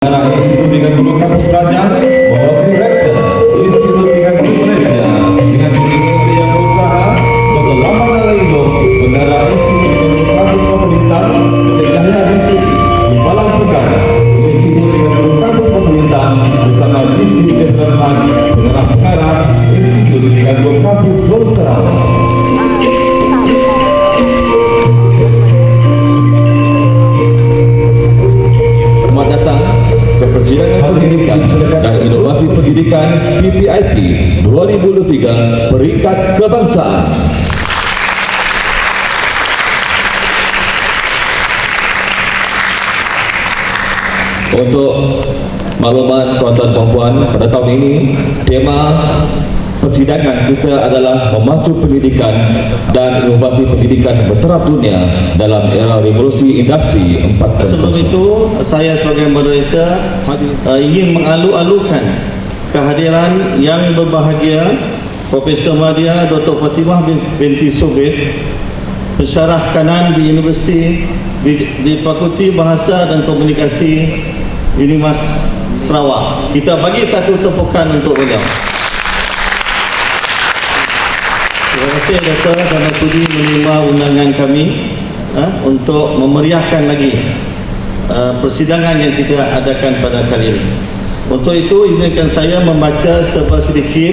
Institut Pendidikan Guru Kampus Pelajar, Bapak Direktur Institut Pendidikan Guru Malaysia dengan Kementerian Media Usaha, Dr. Lama Nalaindo, Bendara Institut Pendidikan Guru Kampus Pemerintah, Kesedahan Mencuri, Kepala Pegara, Institut Pendidikan Guru Kampus Pemerintah, bersama Distrik Jenderal Haji, Bendara Pegara, Institut Pendidikan Guru Kampus Zon Sarawak. Persidangan Pendidikan dan Inovasi Pendidikan PPIP 2023 Peringkat Kebangsaan. Untuk makluman tuan-tuan dan puan, pada tahun ini tema persidangan kita adalah memacu pendidikan dan inovasi pendidikan bertaraf dunia dalam era revolusi industri 4.0. Sebelum itu, saya sebagai moderator ingin mengalu-alukan kehadiran yang berbahagia Profesor Madya Dr. Fatimah binti Sobit, pensyarah kanan di Universiti di Fakulti Bahasa dan Komunikasi UNIMAS Sarawak. Kita bagi satu tepukan untuk beliau. Terima kasih Dr. kerana sudi menerima undangan kami untuk memeriahkan lagi persidangan yang kita adakan pada kali ini. Untuk itu izinkan saya membaca sedikit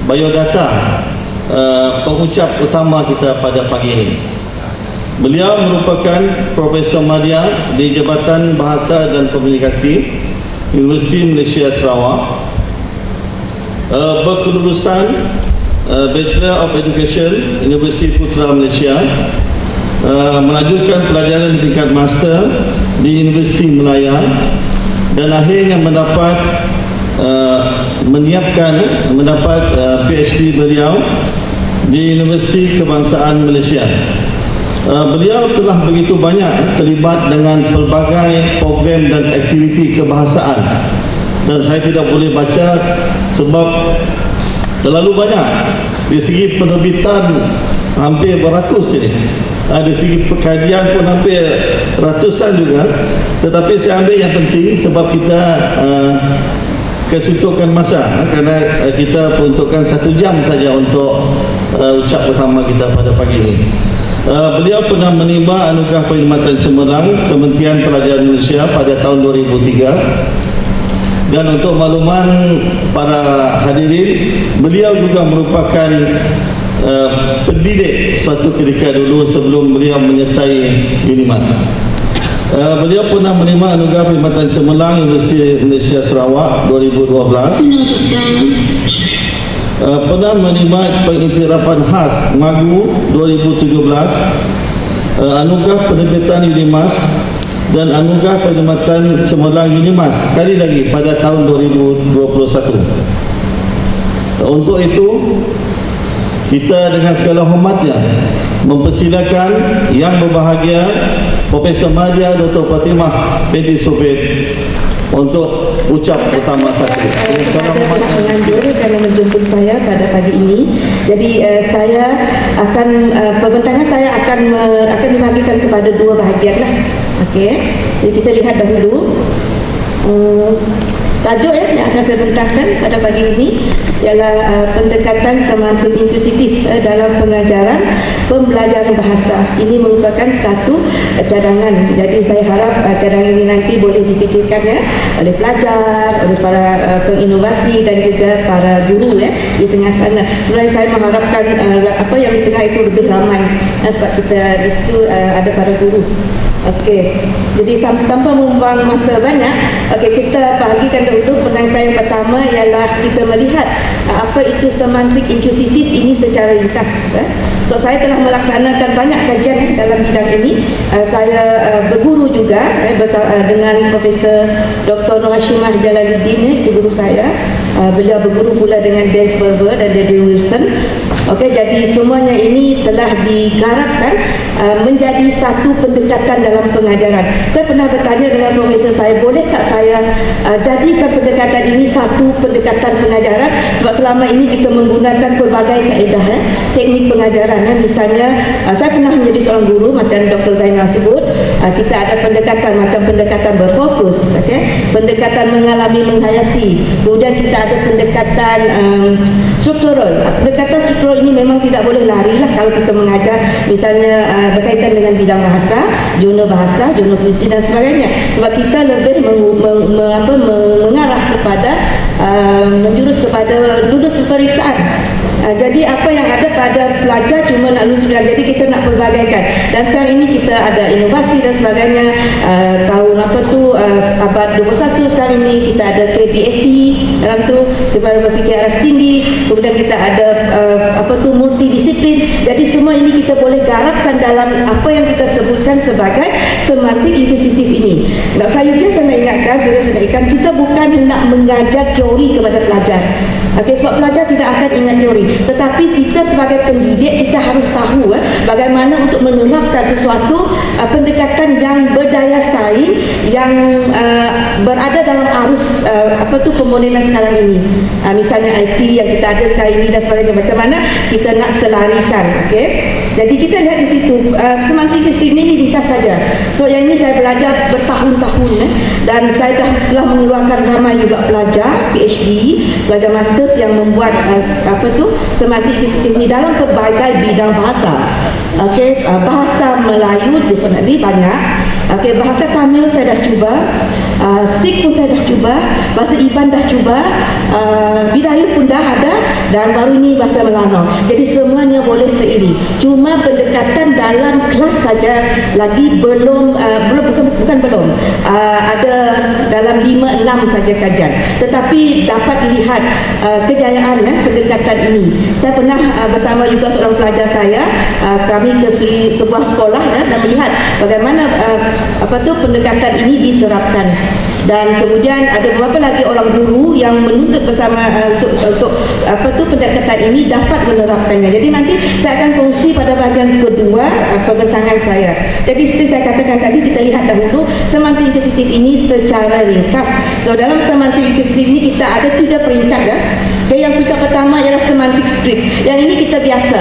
biodata pengucap utama kita pada pagi ini. Beliau merupakan Profesor Madya di Jabatan Bahasa dan Komunikasi Universiti Malaysia Sarawak, berkelulusan Bachelor of Education Universiti Putra Malaysia, melanjutkan pelajaran tingkat master di Universiti Melaya dan akhirnya mendapat PhD beliau di Universiti Kebangsaan Malaysia. Beliau telah begitu banyak terlibat dengan pelbagai program dan aktiviti kebahasaan, dan saya tidak boleh baca sebab terlalu banyak. Dari segi penerbitan hampir beratus ini, dari segi pekajian pun hampir ratusan juga. Tetapi saya ambil yang penting sebab kita kesuntukan masa, kerana kita peruntukkan 1 jam saja untuk ucap pertama kita pada pagi ini. Beliau pernah menerima anugerah perkhidmatan cemerlang Kementerian Pelajaran Malaysia pada tahun 2003. Dan untuk makluman para hadirin, beliau juga merupakan pendidik suatu ketika dulu sebelum beliau menyertai UNIMAS. Beliau pernah menerima anugerah perkhidmatan cemerlang Universiti Malaysia Sarawak 2012. Pernah menerima pengiktirafan khas MAGU 2017, anugerah penerbitan UNIMAS dan anugerah perkhidmatan cemerlang UNIMAS sekali lagi pada tahun 2021. Untuk itu kita dengan segala hormatnya mempersilakan yang berbahagia Profesor Madya Dr. Fatimah binti Sobit untuk ucap pertama satu. Menganjur kerana menjemput saya pada pagi ini. Jadi saya akan pembentangan saya akan dibagikan kepada 2 bahagian lah. Okey. Jadi kita lihat dahulu tajuk yang akan saya bentangkan pada pagi ini ialah pendekatan semantik inklusif dalam pengajaran pembelajaran bahasa. Ini merupakan satu cadangan. Jadi saya harap cadangan ini nanti boleh dipikirkan oleh pelajar, oleh para penginovasi dan juga para guru di tengah sana. Sebenarnya saya mengharapkan apa yang di tengah itu lebih ramai sebab kita di situ ada para guru. Okey, jadi tanpa membuang masa banyak, kita bahagikan dahulu penang saya yang pertama ialah kita melihat apa itu semantik inklusif ini secara ringkas. So saya telah melaksanakan banyak kajian dalam bidang ini. Saya berguru juga dengan Profesor Dr. Nur Hashimah Jalaluddin, itu guru saya. Beliau berguru pula dengan Des Berber dan Debbie Wilson. Okey, jadi semuanya ini telah digarapkan menjadi satu pendekatan dalam pengajaran. Saya pernah bertanya dengan profesor saya, boleh tak saya jadikan pendekatan ini satu pendekatan pengajaran, sebab selama ini kita menggunakan pelbagai kaedah teknik pengajaran. Misalnya saya pernah menjadi seorang guru macam Dr. Zainal sebut, kita ada pendekatan macam pendekatan berfokus, pendekatan mengalami menghayati, kemudian kita ada pendekatan struktural. Pendekatan struktural ini memang tidak boleh lari lah kalau kita mengajar misalnya berkaitan dengan bidang bahasa, jurnal puisi dan sebagainya, sebab kita lebih mengarah kepada menjurus kepada lulus peperiksaan. Jadi apa yang ada pada pelajar cuma nak lulus, jadi kita nak pelbagaikan. Dan sekarang ini kita ada inovasi dan sebagainya. Tahun abad 21 sekarang ini kita ada KBAT dalam tu, kita berfikir aras tinggi, kemudian kita ada multidisiplin. Jadi semua ini kita boleh garapkan dalam apa yang kita sebutkan sebagai semantik inklusif ini. Saya biasa nak ingatkan, kita bukan hendak mengajar teori kepada pelajar. Sebab pelajar tidak akan ingat teori, tetapi kita sebagai pendidik kita harus tahu bagaimana untuk menerapkan sesuatu pendekatan yang berdaya saing, yang berada dalam arus pemmodelan sekarang ini. Misalnya IT yang kita ada sekarang ini dan sebagainya, macam mana kita nak selarikan. Jadi kita lihat di situ semantik ke sini ni ringkas saja. So yang ini saya belajar bertahun-tahun dan saya telah mengeluarkan ramai juga pelajar PhD, pelajar master yang membuat semantik positif ini dalam pelbagai bidang bahasa. Bahasa Melayu definitely banyak. Bahasa Tamil saya dah cuba, Sikh pun saya dah cuba, bahasa Iban dah cuba, Bidayuh pun dah ada, dan baru ini bahasa Melanau. Jadi semuanya boleh seiring. Cuma pendekatan dalam kelas saja lagi belum ada dalam 5-6 saja kajian. Tetapi dapat dilihat kejayaan pendekatan ini. Saya pernah bersama juga seorang pelajar saya, kami ke sebuah sekolah dan melihat bagaimana pendekatan ini diterapkan. Dan kemudian ada beberapa lagi orang guru yang menuntut bersama untuk pendekatan ini dapat menerapkannya. Jadi nanti saya akan kongsi pada bahagian kedua pembentangan saya. Jadi seperti saya katakan tadi, kita lihat dahulu semantik inklusif ini secara ringkas. So dalam semantik inklusif ini kita ada 3 peringkat Yang peringkat pertama ialah semantik strip. Yang ini kita biasa.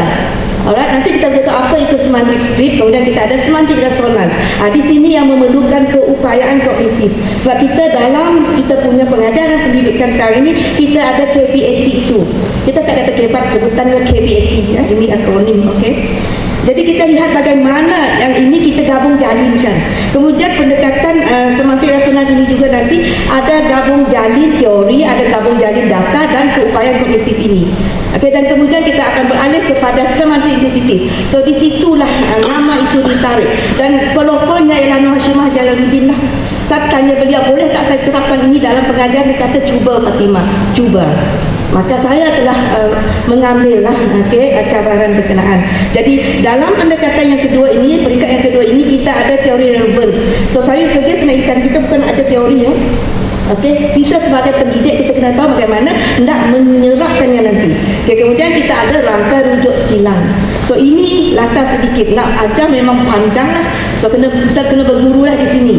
Alright, nanti kita beritahu apa itu semantik strip, kemudian kita ada semantik resonans. Di sini yang memerlukan keupayaan kognitif. Sebab kita punya pengajaran pendidikan sekarang ini, kita ada KBAT itu. Kita tak kata kebat, sebutannya KBAT, ini akronim, Jadi kita lihat bagaimana yang ini kita gabung jalinkan. Kemudian pendekatan semantik resonans ini juga nanti ada gabung jalin teori, ada gabung jalin data dan keupayaan kognitif ini. Dan kemudian kita akan beralih kepada semantik inklusif. So di situlah nama itu ditarik. Dan pelopornya ialah Nur Hashimah Jalaluddin lah. Saya tanya beliau, boleh tak saya terapkan ini dalam pengajaran? Dia kata, cuba Fatimah, cuba. Maka saya telah mengambil cabaran berkenaan. Jadi dalam pendekatan yang kedua ini, peringkat yang kedua ini, kita ada teori relevance. So saya suggest kita bukan ada teori kita sebagai pendidik kita kena tahu bagaimana hendak menyerapkannya nanti. Kemudian kita ada rangka rujuk silang. So ini latar sedikit, nak ajar memang panjang lah. So kita kena berguru lah di sini.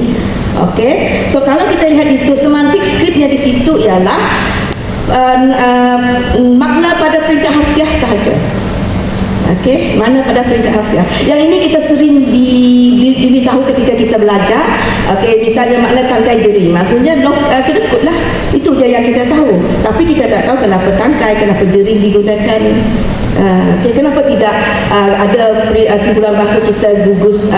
So kalau kita lihat di situ, semantik skripnya di situ ialah makna pada peringkat harfiah sahaja. Mana pada peringkat harfiah. Yang ini kita sering diberitahu ketika kita belajar. Misalnya makna tangkai jering, maksudnya kedekut lah. Itu je yang kita tahu. Tapi kita tak tahu kenapa tangkai, kenapa jering digunakan. Kenapa tidak ada simpulan bahasa kita gugus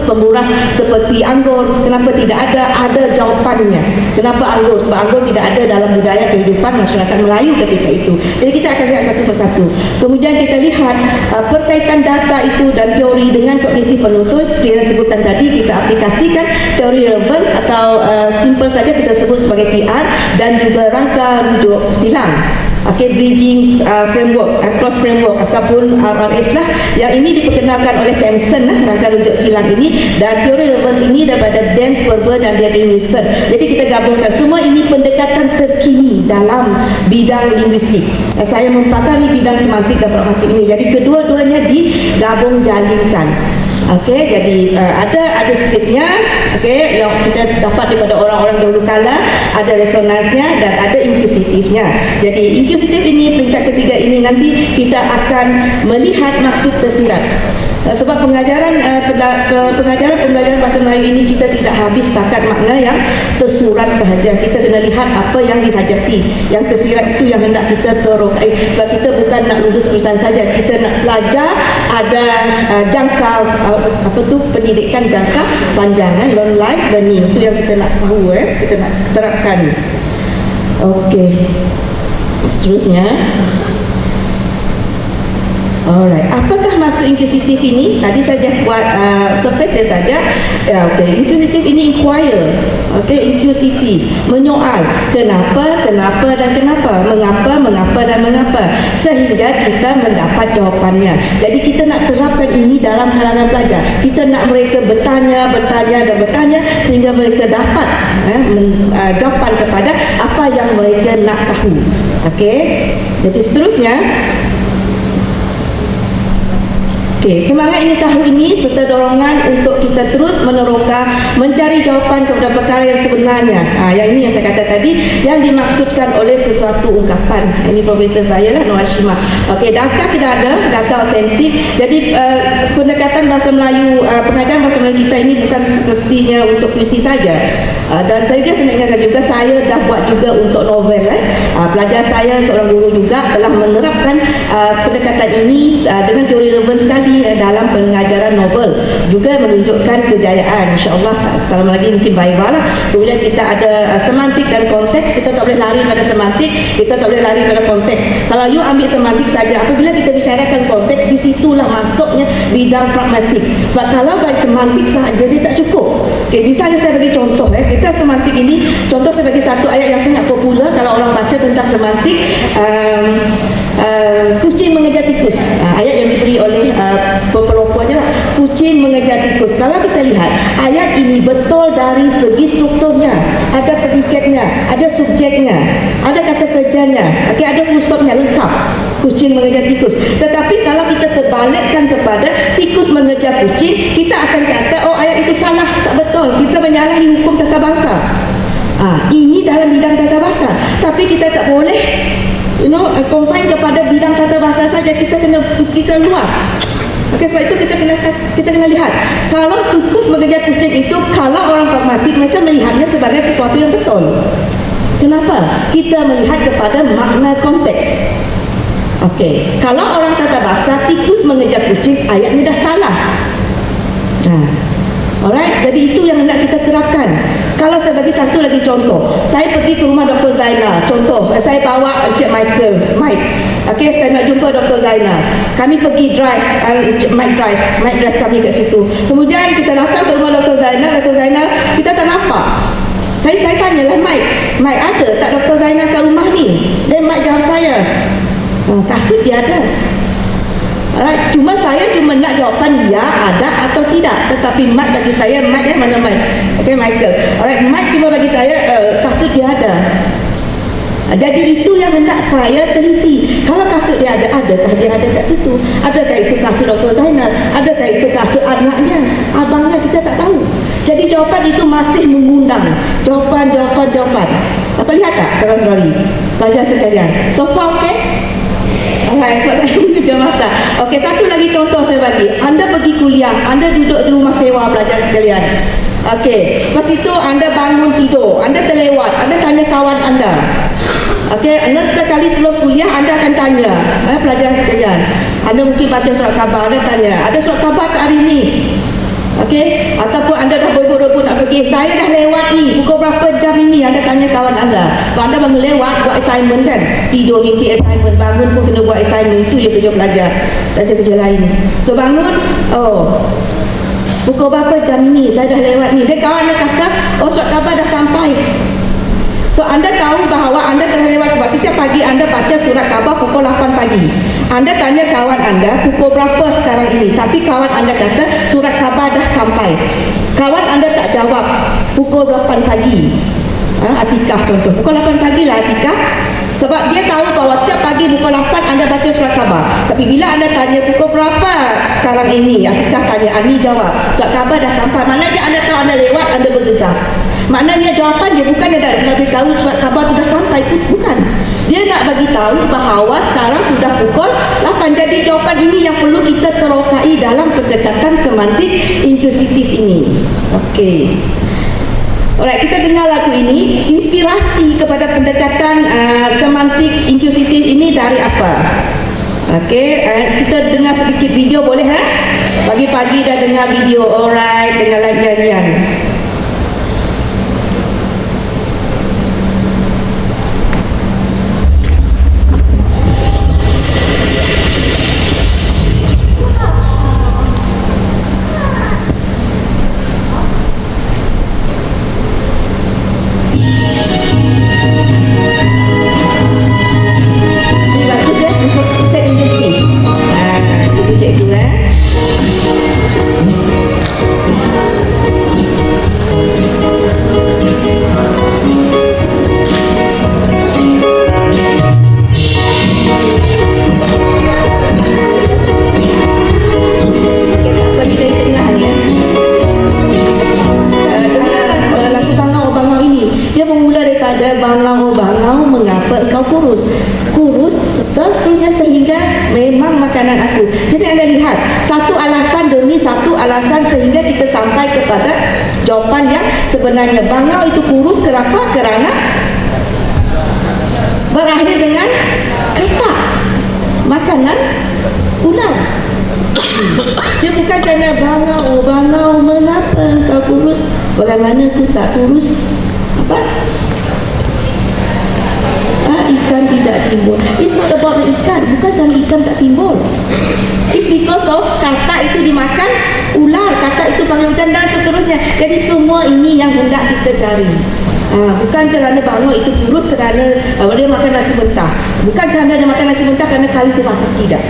pemurah seperti anggur? Kenapa tidak ada jawapannya? Kenapa anggur? Sebab anggur tidak ada dalam budaya kehidupan masyarakat Melayu ketika itu. Jadi kita akan lihat satu persatu. Kemudian kita lihat perkaitan data itu dan teori dengan kognitif penutur. Seperti sebutan tadi, kita aplikasikan teori relevance atau simple saja kita sebut sebagai TR, dan juga rangka rujuk silang. Bridging framework, cross framework ataupun RRS lah, yang ini diperkenalkan oleh Kempson lah, rangka rujuk silang ini, dan teori relevance ini daripada Dance, Verber dan Gavin Wilson. Jadi kita gabungkan semua ini pendekatan terkini dalam bidang linguistik. Saya mempakari bidang semantik dan pragmatik ini, jadi kedua-duanya digabung jalinkan. Jadi ada skripnya, yang kita dapat daripada orang-orang dahulu kala, ada resonansnya dan ada inklusitifnya. Jadi inklusitif ini, peringkat ketiga ini, nanti kita akan melihat maksud tersirat. Sebab pembelajaran bahasa Melayu ini kita tidak habis setakat makna yang tersurat sahaja. Kita kena lihat apa yang dihajati. Yang tersirat itu yang hendak kita terokai. Sebab kita bukan nak lulus tulisan saja, kita nak belajar ada jangka pendidikan jangka panjang, long life learning. Itu yang kita nak tahu, kita nak terapkan. Seterusnya, alright, apakah maksud inklusitif ini? Tadi saya buat surface saja. Inklusitif ini inquire, inklusitif, menyoal kenapa, kenapa dan kenapa, mengapa dan mengapa, sehingga kita mendapat jawapannya. Jadi kita nak terapkan ini dalam kalangan pelajar. Kita nak mereka bertanya sehingga mereka dapat jawapan kepada apa yang mereka nak tahu. Jadi seterusnya, semangat ini tahu ini serta dorongan untuk kita terus meneroka mencari jawapan kepada perkara yang sebenarnya. Yang ini yang saya kata tadi, yang dimaksudkan oleh sesuatu ungkapan. Ini profesor saya lah, Noor Hashimah. Data tidak ada, data autentik. Jadi pendekatan bahasa Melayu, pengajaran bahasa Melayu kita ini bukan semestinya untuk puisi saja. Dan saya juga nak ingatkan juga, saya dah buat juga untuk novel. Pelajar saya seorang guru juga telah menerapkan pendekatan ini dengan teori relevant sekali dalam pengajaran novel, juga menunjukkan kejayaan. InsyaAllah kalau lagi mungkin viral lah. Kemudian kita ada semantik dan konteks. Kita tak boleh lari pada semantik, kita tak boleh lari pada konteks. Kalau you ambil semantik saja, apabila kita bicarakan konteks, di situlah masuknya bidang pragmatik. Sebab kalau baik semantik sahaja dia tak cukup. Misalnya saya bagi contoh, kita semantik ini, contoh saya bagi satu ayat yang sangat popular kalau orang baca tentang semantik, kucing mengejar tikus. Ayat yang diberi oleh pelopor-pelopor lah, kucing mengejar tikus. Kalau kita lihat ayat ini betul dari segi strukturnya, ada predikatnya, ada subjeknya, ada kata kerjanya, ada full stopnya, lengkap. Kucing mengejar tikus. Tetapi kalau kita terbalikkan kepada tikus mengejar kucing, kita akan kata, oh ayat itu salah, tak betul, kita menyalahi hukum tata bahasa. Ini dalam bidang tata bahasa, tapi kita tak boleh confine kepada bidang tata bahasa saja. Kita kena luas. Sebab itu kita kena lihat. Kalau tikus mengejar kucing itu, kalau orang pragmatik macam melihatnya sebagai sesuatu yang betul. Kenapa? Kita melihat kepada makna konteks. Kalau orang tata bahasa, tikus mengejar kucing, ayatnya dah salah. Alright, jadi itu yang hendak kita terapkan. Kalau saya bagi satu lagi contoh, saya pergi ke rumah Dr. Zainal. Contoh, saya bawa Encik Mike. Saya nak jumpa Dr. Zainal. Kami pergi drive, Mike drive kami kat situ. Kemudian kita datang ke rumah Dr. Zainal, kita tak nampak. Saya tanyalah Mike ada tak Dr. Zainal kat rumah ni? Dan Mike jawab saya, kasut dia ada. Alright, saya cuma nak jawapan ya, ada atau tidak. Tetapi Mike bagi saya, mana Mike? Michael. Alright, Mike cuma bagi saya kasut dia ada. Jadi itu yang hendak saya teliti. Kalau kasut dia ada, adakah dia ada kat situ? Adakah itu kasut Dr. Zainal? Adakah itu kasut anaknya, abangnya? Kita tak tahu. Jadi jawapan itu masih mengundang jawapan. Apa lihat tak, saudara-saudari, pelajar sekalian? So far sebab saya kerja masa. Satu lagi contoh saya bagi. Anda pergi kuliah, Anda duduk di rumah sewa, pelajar sekalian. Lepas itu Anda bangun tidur, Anda terlewat, Anda tanya kawan Anda. Anda sekali sebelum kuliah Anda akan tanya, pelajar sekalian, Anda mungkin baca surat khabar, Anda tanya, ada surat khabar ke hari ini? Ataupun Anda dah berebut-rebut nak pergi, saya dah lewat ni, pukul berapa jam ini? Anda tanya kawan Anda. Kalau Anda bangun lewat, buat assignment kan, tidur mimpi assignment, bangun pun kena buat assignment. Itu je kerja pelajar, tak ada kerja lain. So bangun, pukul berapa jam ni, saya dah lewat ni. Dia kawan dia kata, oh surat khabar dah sampai. So anda tahu bahawa anda telah lewat sebab setiap pagi anda baca surat khabar pukul 8 pagi. Anda tanya kawan anda pukul berapa sekarang ini, tapi kawan anda kata surat khabar dah sampai. Kawan anda tak jawab pukul 8 pagi. Atikah contoh, pukul 8 pagi lah Atikah. Sebab dia tahu bahawa tiap pagi pukul 8 anda baca surat khabar. Tapi bila anda tanya pukul berapa sekarang ini, Atikah tanya, Ani jawab surat khabar dah sampai. Maknanya anda tahu anda lewat, anda bergegas. Maknanya jawapan dia bukan dia nak beritahu surat khabar sudah sampai, bukan. Dia nak bagi tahu bahawa sekarang sudah pukul 8. Jadi jawapan ini yang perlu kita terokai dalam pendekatan semantik inklusitif ini. Okey. Alright, kita dengar lagu ini. Inspirasi kepada pendekatan semantik inklusitif ini dari apa? Okey, kita dengar sedikit video boleh Pagi-pagi dah dengar video. Alright, dengar lagu nyanyian. Sebenarnya bangau itu kurus kenapa? Kerana berakhir dengan kata makanan ular. Dia bukan kerana bangau mengapa kau kurus? Bagaimana tu tak kurus? Apa? Ikan tidak timbul. It's not about the ikan. Bukan kerana ikan tak timbul. It's because of kata itu dimakan ular, kata itu panggil hujan dan seterusnya. Jadi semua ini yang hendak kita cari. Bukan kerana bangau itu kurus kerana dia makan nasi mentah. Bukan kerana dia makan nasi mentah kerana kali itu masak, tidak.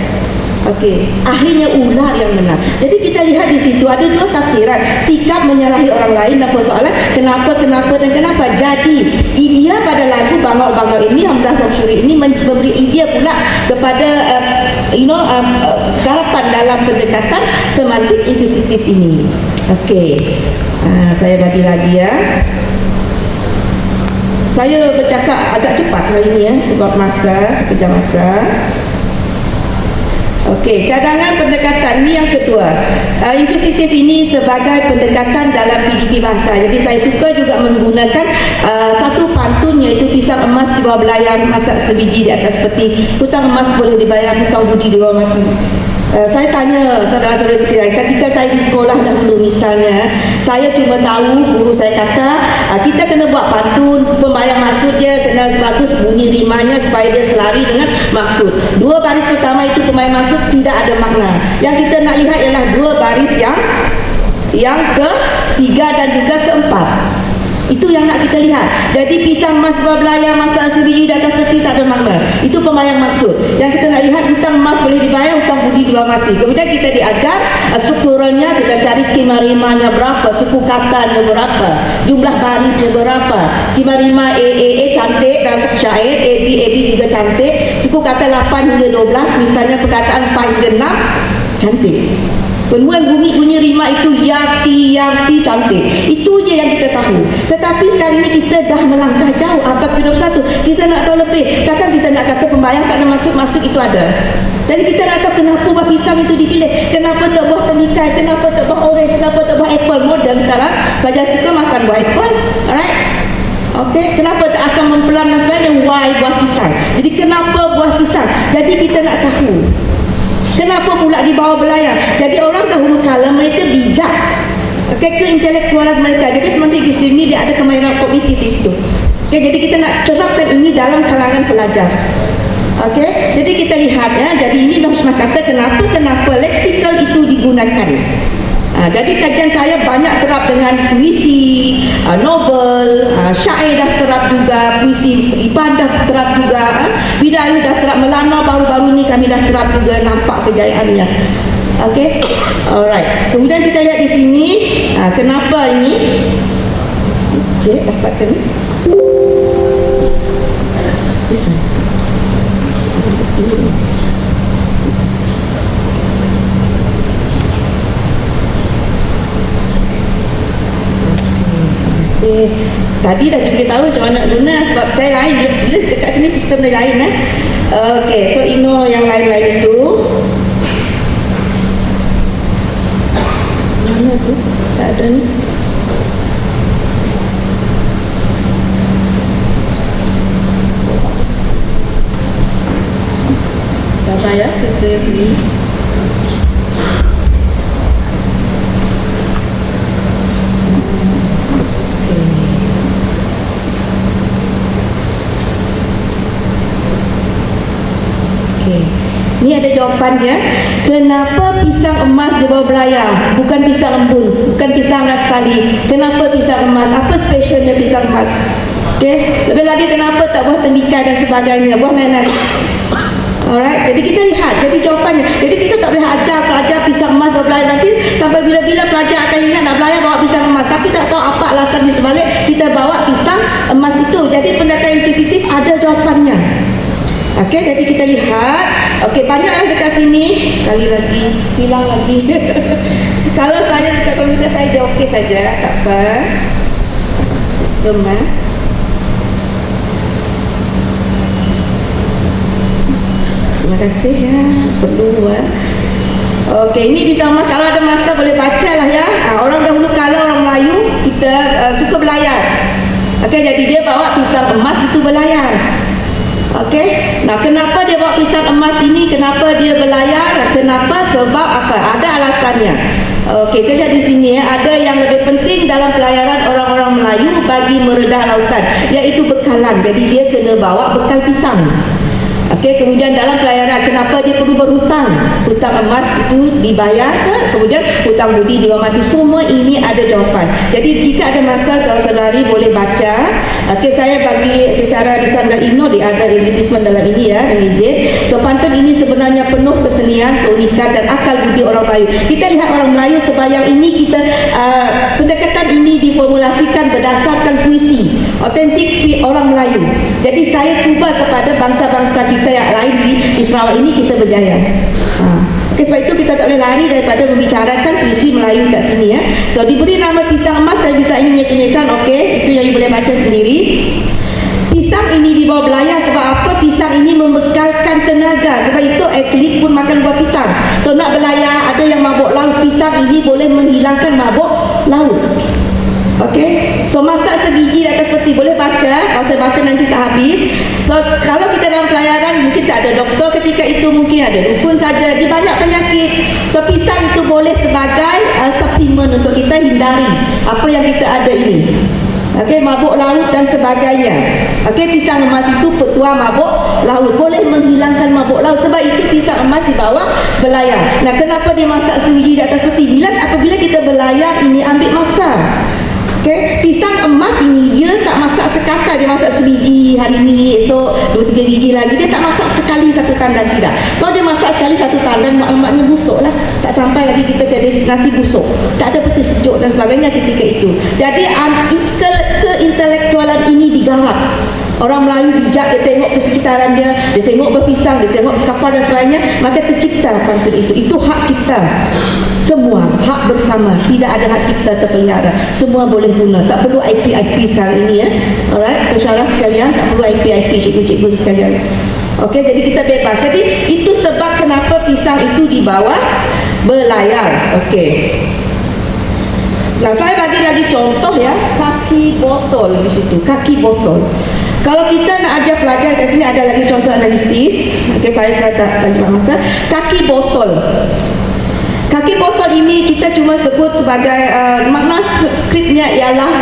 Okey, akhirnya ular yang menang. Jadi kita lihat di situ ada dua tafsiran. Sikap menyalahi orang lain dan persoalan kenapa dan kenapa. Jadi idea pada lagu bangau-bangau ini, Hamzah Syuri ini memberi idea pula kepada garapan dalam pendekatan semantik inklusif ini. Okey, saya bagi lagi ya. Saya bercakap agak cepat hari ini sebab sekejap masa. Okey, cadangan pendekatan ini yang kedua. Inklusif ini sebagai pendekatan dalam PDP bahasa. Jadi saya suka juga menggunakan satu pantun iaitu pisang emas di bawah belayan, masak sebiji di atas peti. Hutang emas boleh dibayar, hutang budi di bawah mati. Saya tanya saudara-saudara sekalian, ketika saya di sekolah dahulu misalnya, saya cuma tahu guru saya kata kita kena buat pantun, pembayang maksud dia kena bagus bunyi rimanya supaya dia selari dengan maksud. Dua baris pertama itu pembayang maksud tidak ada makna. Yang kita nak lihat ialah dua baris yang ketiga dan juga keempat. Itu yang nak kita lihat. Jadi pisang emas bawah belayar, masak sebiji di atas peti tak ada makna. Itu pembayang maksud. Yang kita nak lihat, hutang emas boleh dibayar, hutang budi di bawah mati. Kemudian kita diajar strukturalnya, kita cari skema rimanya berapa, suku katanya berapa, jumlah barisnya berapa. Skema rima A cantik dalam syair, AB juga cantik. Suku kata 8 hingga 12, misalnya perkataan 4 hingga 6 cantik. Penuan bunyi rima itu yati cantik. Itu je yang kita tahu. Tetapi sekarang ini kita dah melangkah jauh. Abad ke-21 kita nak tahu lebih. Takkan kita nak kata pembayang tak ada maksud itu ada. Jadi kita nak tahu kenapa buah pisang itu dipilih, kenapa tak buah temikai, kenapa tak buah orange, kenapa tak buah apple. Modern sekarang pelajar kita makan buah apple. Alright. Okey, kenapa tak asam mempelam dan sebagainya? Why buah pisang? Jadi kenapa buah pisang? Jadi kita nak tahu kenapa pula di bawah belayar. Jadi orang dahulu kala mereka bijak. Okey, keintelektualan mereka. Jadi sementara di sini dia ada kemahiran kognitif itu. Okey, jadi kita nak terapkan ini dalam kalangan pelajar. Okey, jadi kita lihat ya. Jadi ini Nafsmah kata kenapa leksikal itu digunakan. Jadi kajian saya banyak terap dengan puisi, novel, syair dah terap juga, puisi ibadah terap juga, Bidayuh dah terap, Melana baru-baru ni kami dah terap juga, nampak kejayaannya. Okey, alright. Kemudian kita lihat di sini, kenapa ini? Okey, dapatkan ni. Tadi dah diberitahu macam mana nak guna, sebab saya lain dekat sini sistem dia lain. Okey, so ignore yang lain-lain itu. Mana tu? Tak ada ni. Sabar ya, saya beli. Ini ada jawapannya. Kenapa pisang emas dibawa belayar, bukan pisang embun, bukan pisang nastali? Kenapa pisang emas? Apa spesialnya pisang emas? Okey, lebih lagi kenapa tak buah tembikar dan sebagainya, buah nanas? Alright, jadi kita lihat, jadi jawapannya. Jadi kita tak boleh ajar pelajar pisang emas bawa belayar, nanti sampai bila-bila pelajar akan ingat nak belayar bawa pisang emas, tapi tak tahu apa alasan di sebalik kita bawa pisang emas itu. Jadi pendekatan inkuisitif ada jawapannya. Okey, jadi kita lihat. Okey, banyak yang dekat sini. Sekali lagi, hilang lagi. Kalau saya dekat komputer saya dia okey saja, tak apa. Sistem Terima kasih ya, perlu Okey, ini pisang emas. Kalau ada masa boleh baca lah ya. Orang dahulu kala, orang Melayu, kita suka berlayar. Okey, jadi dia bawa pisang emas itu berlayar. Okey, nah kenapa dia bawa pisang emas ini? Kenapa dia berlayar? Kenapa? Sebab apa? Ada alasannya. Okey, kita lihat di sini ya. Ada yang lebih penting dalam pelayaran orang-orang Melayu bagi meredah lautan, iaitu bekalan. Jadi dia kena bawa bekal pisang. Okey, kemudian dalam pelayaran kenapa dia perlu berhutang? Hutang emas itu dibayar ke? Kemudian hutang budi diwamati. Semua ini ada jawapan. Jadi jika ada masa saudara-saudari boleh baca. Okey, saya bagi secara disandar ignore di ada advertisement dalam ini ya, dengan izin. So pantun ini sebenarnya penuh kesenian, keunikan dan akal budi orang Melayu. Kita lihat orang Melayu sebayang ini, kita pendekatan ini diformulasikan berdasarkan puisi otentik orang Melayu. Jadi saya cuba kepada bangsa-bangsa kita yang lain di Sarawak ini kita berjaya. Okay, sebab itu kita tak boleh lari daripada membicarakan puisi Melayu kat sini ya. So diberi nama pisang emas dan pisang ini menyekunikan. Okey, itu yang boleh baca sendiri. Pisang ini dibawa belayar sebab apa? Pisang ini membekalkan tenaga. Sebab itu atlet pun makan buah pisang. So nak berlayar, ada yang mabuk laut, pisang ini boleh menghilangkan mabuk laut. Okey, so masak sebiji di atas peti, boleh baca. Kalau saya baca nanti tak habis. So kalau kita dalam pelayaran mungkin tak ada doktor ketika itu, mungkin ada dukun saja, dia banyak penyakit. So pisang itu boleh sebagai suplemen untuk kita hindari apa yang kita ada ini. Okey, mabuk laut dan sebagainya. Okey, pisang emas itu petua mabuk laut, boleh menghilangkan mabuk laut. Sebab itu pisang emas dibawa belayar. Nah, kenapa dia masak sebiji di atas peti? Apabila kita berlayar ini ambil masa. Okay. Pisang emas ini dia tak masak sekali, dia masak sebiji hari ni, esok 2-3 biji lagi. Dia tak masak sekali satu tandan, tidak. Kalau dia masak sekali satu tandan, maknanya busuk lah. Tak sampai lagi kita tiada nasi busuk, tak ada peti sejuk dan sebagainya ketika itu. Jadi keintelektualan ini digarap. Orang Melayu bijak, dia tengok persekitaran dia tengok berpisang, dia tengok kapal dan sebagainya, maka tercipta pantun itu. Itu hak cipta. Semua hak bersama, tidak ada hak cipta terpelihara. Semua boleh guna, tak perlu IP sekarang ini ya. Alright, pensyarah sekalian, tak perlu IP cikgu-cikgu sekalian. Okey, jadi kita bebas. Jadi itu sebab kenapa pisang itu dibawa berlayar. Okey. Nah, saya bagi lagi contoh ya, kaki botol di situ, kaki botol. Kalau kita nak ajar pelajar kat sini, ada lagi contoh analisis. Okey, saya tak banyak masa. Kaki botol. Kaki botol ini kita cuma sebut sebagai makna skripnya ialah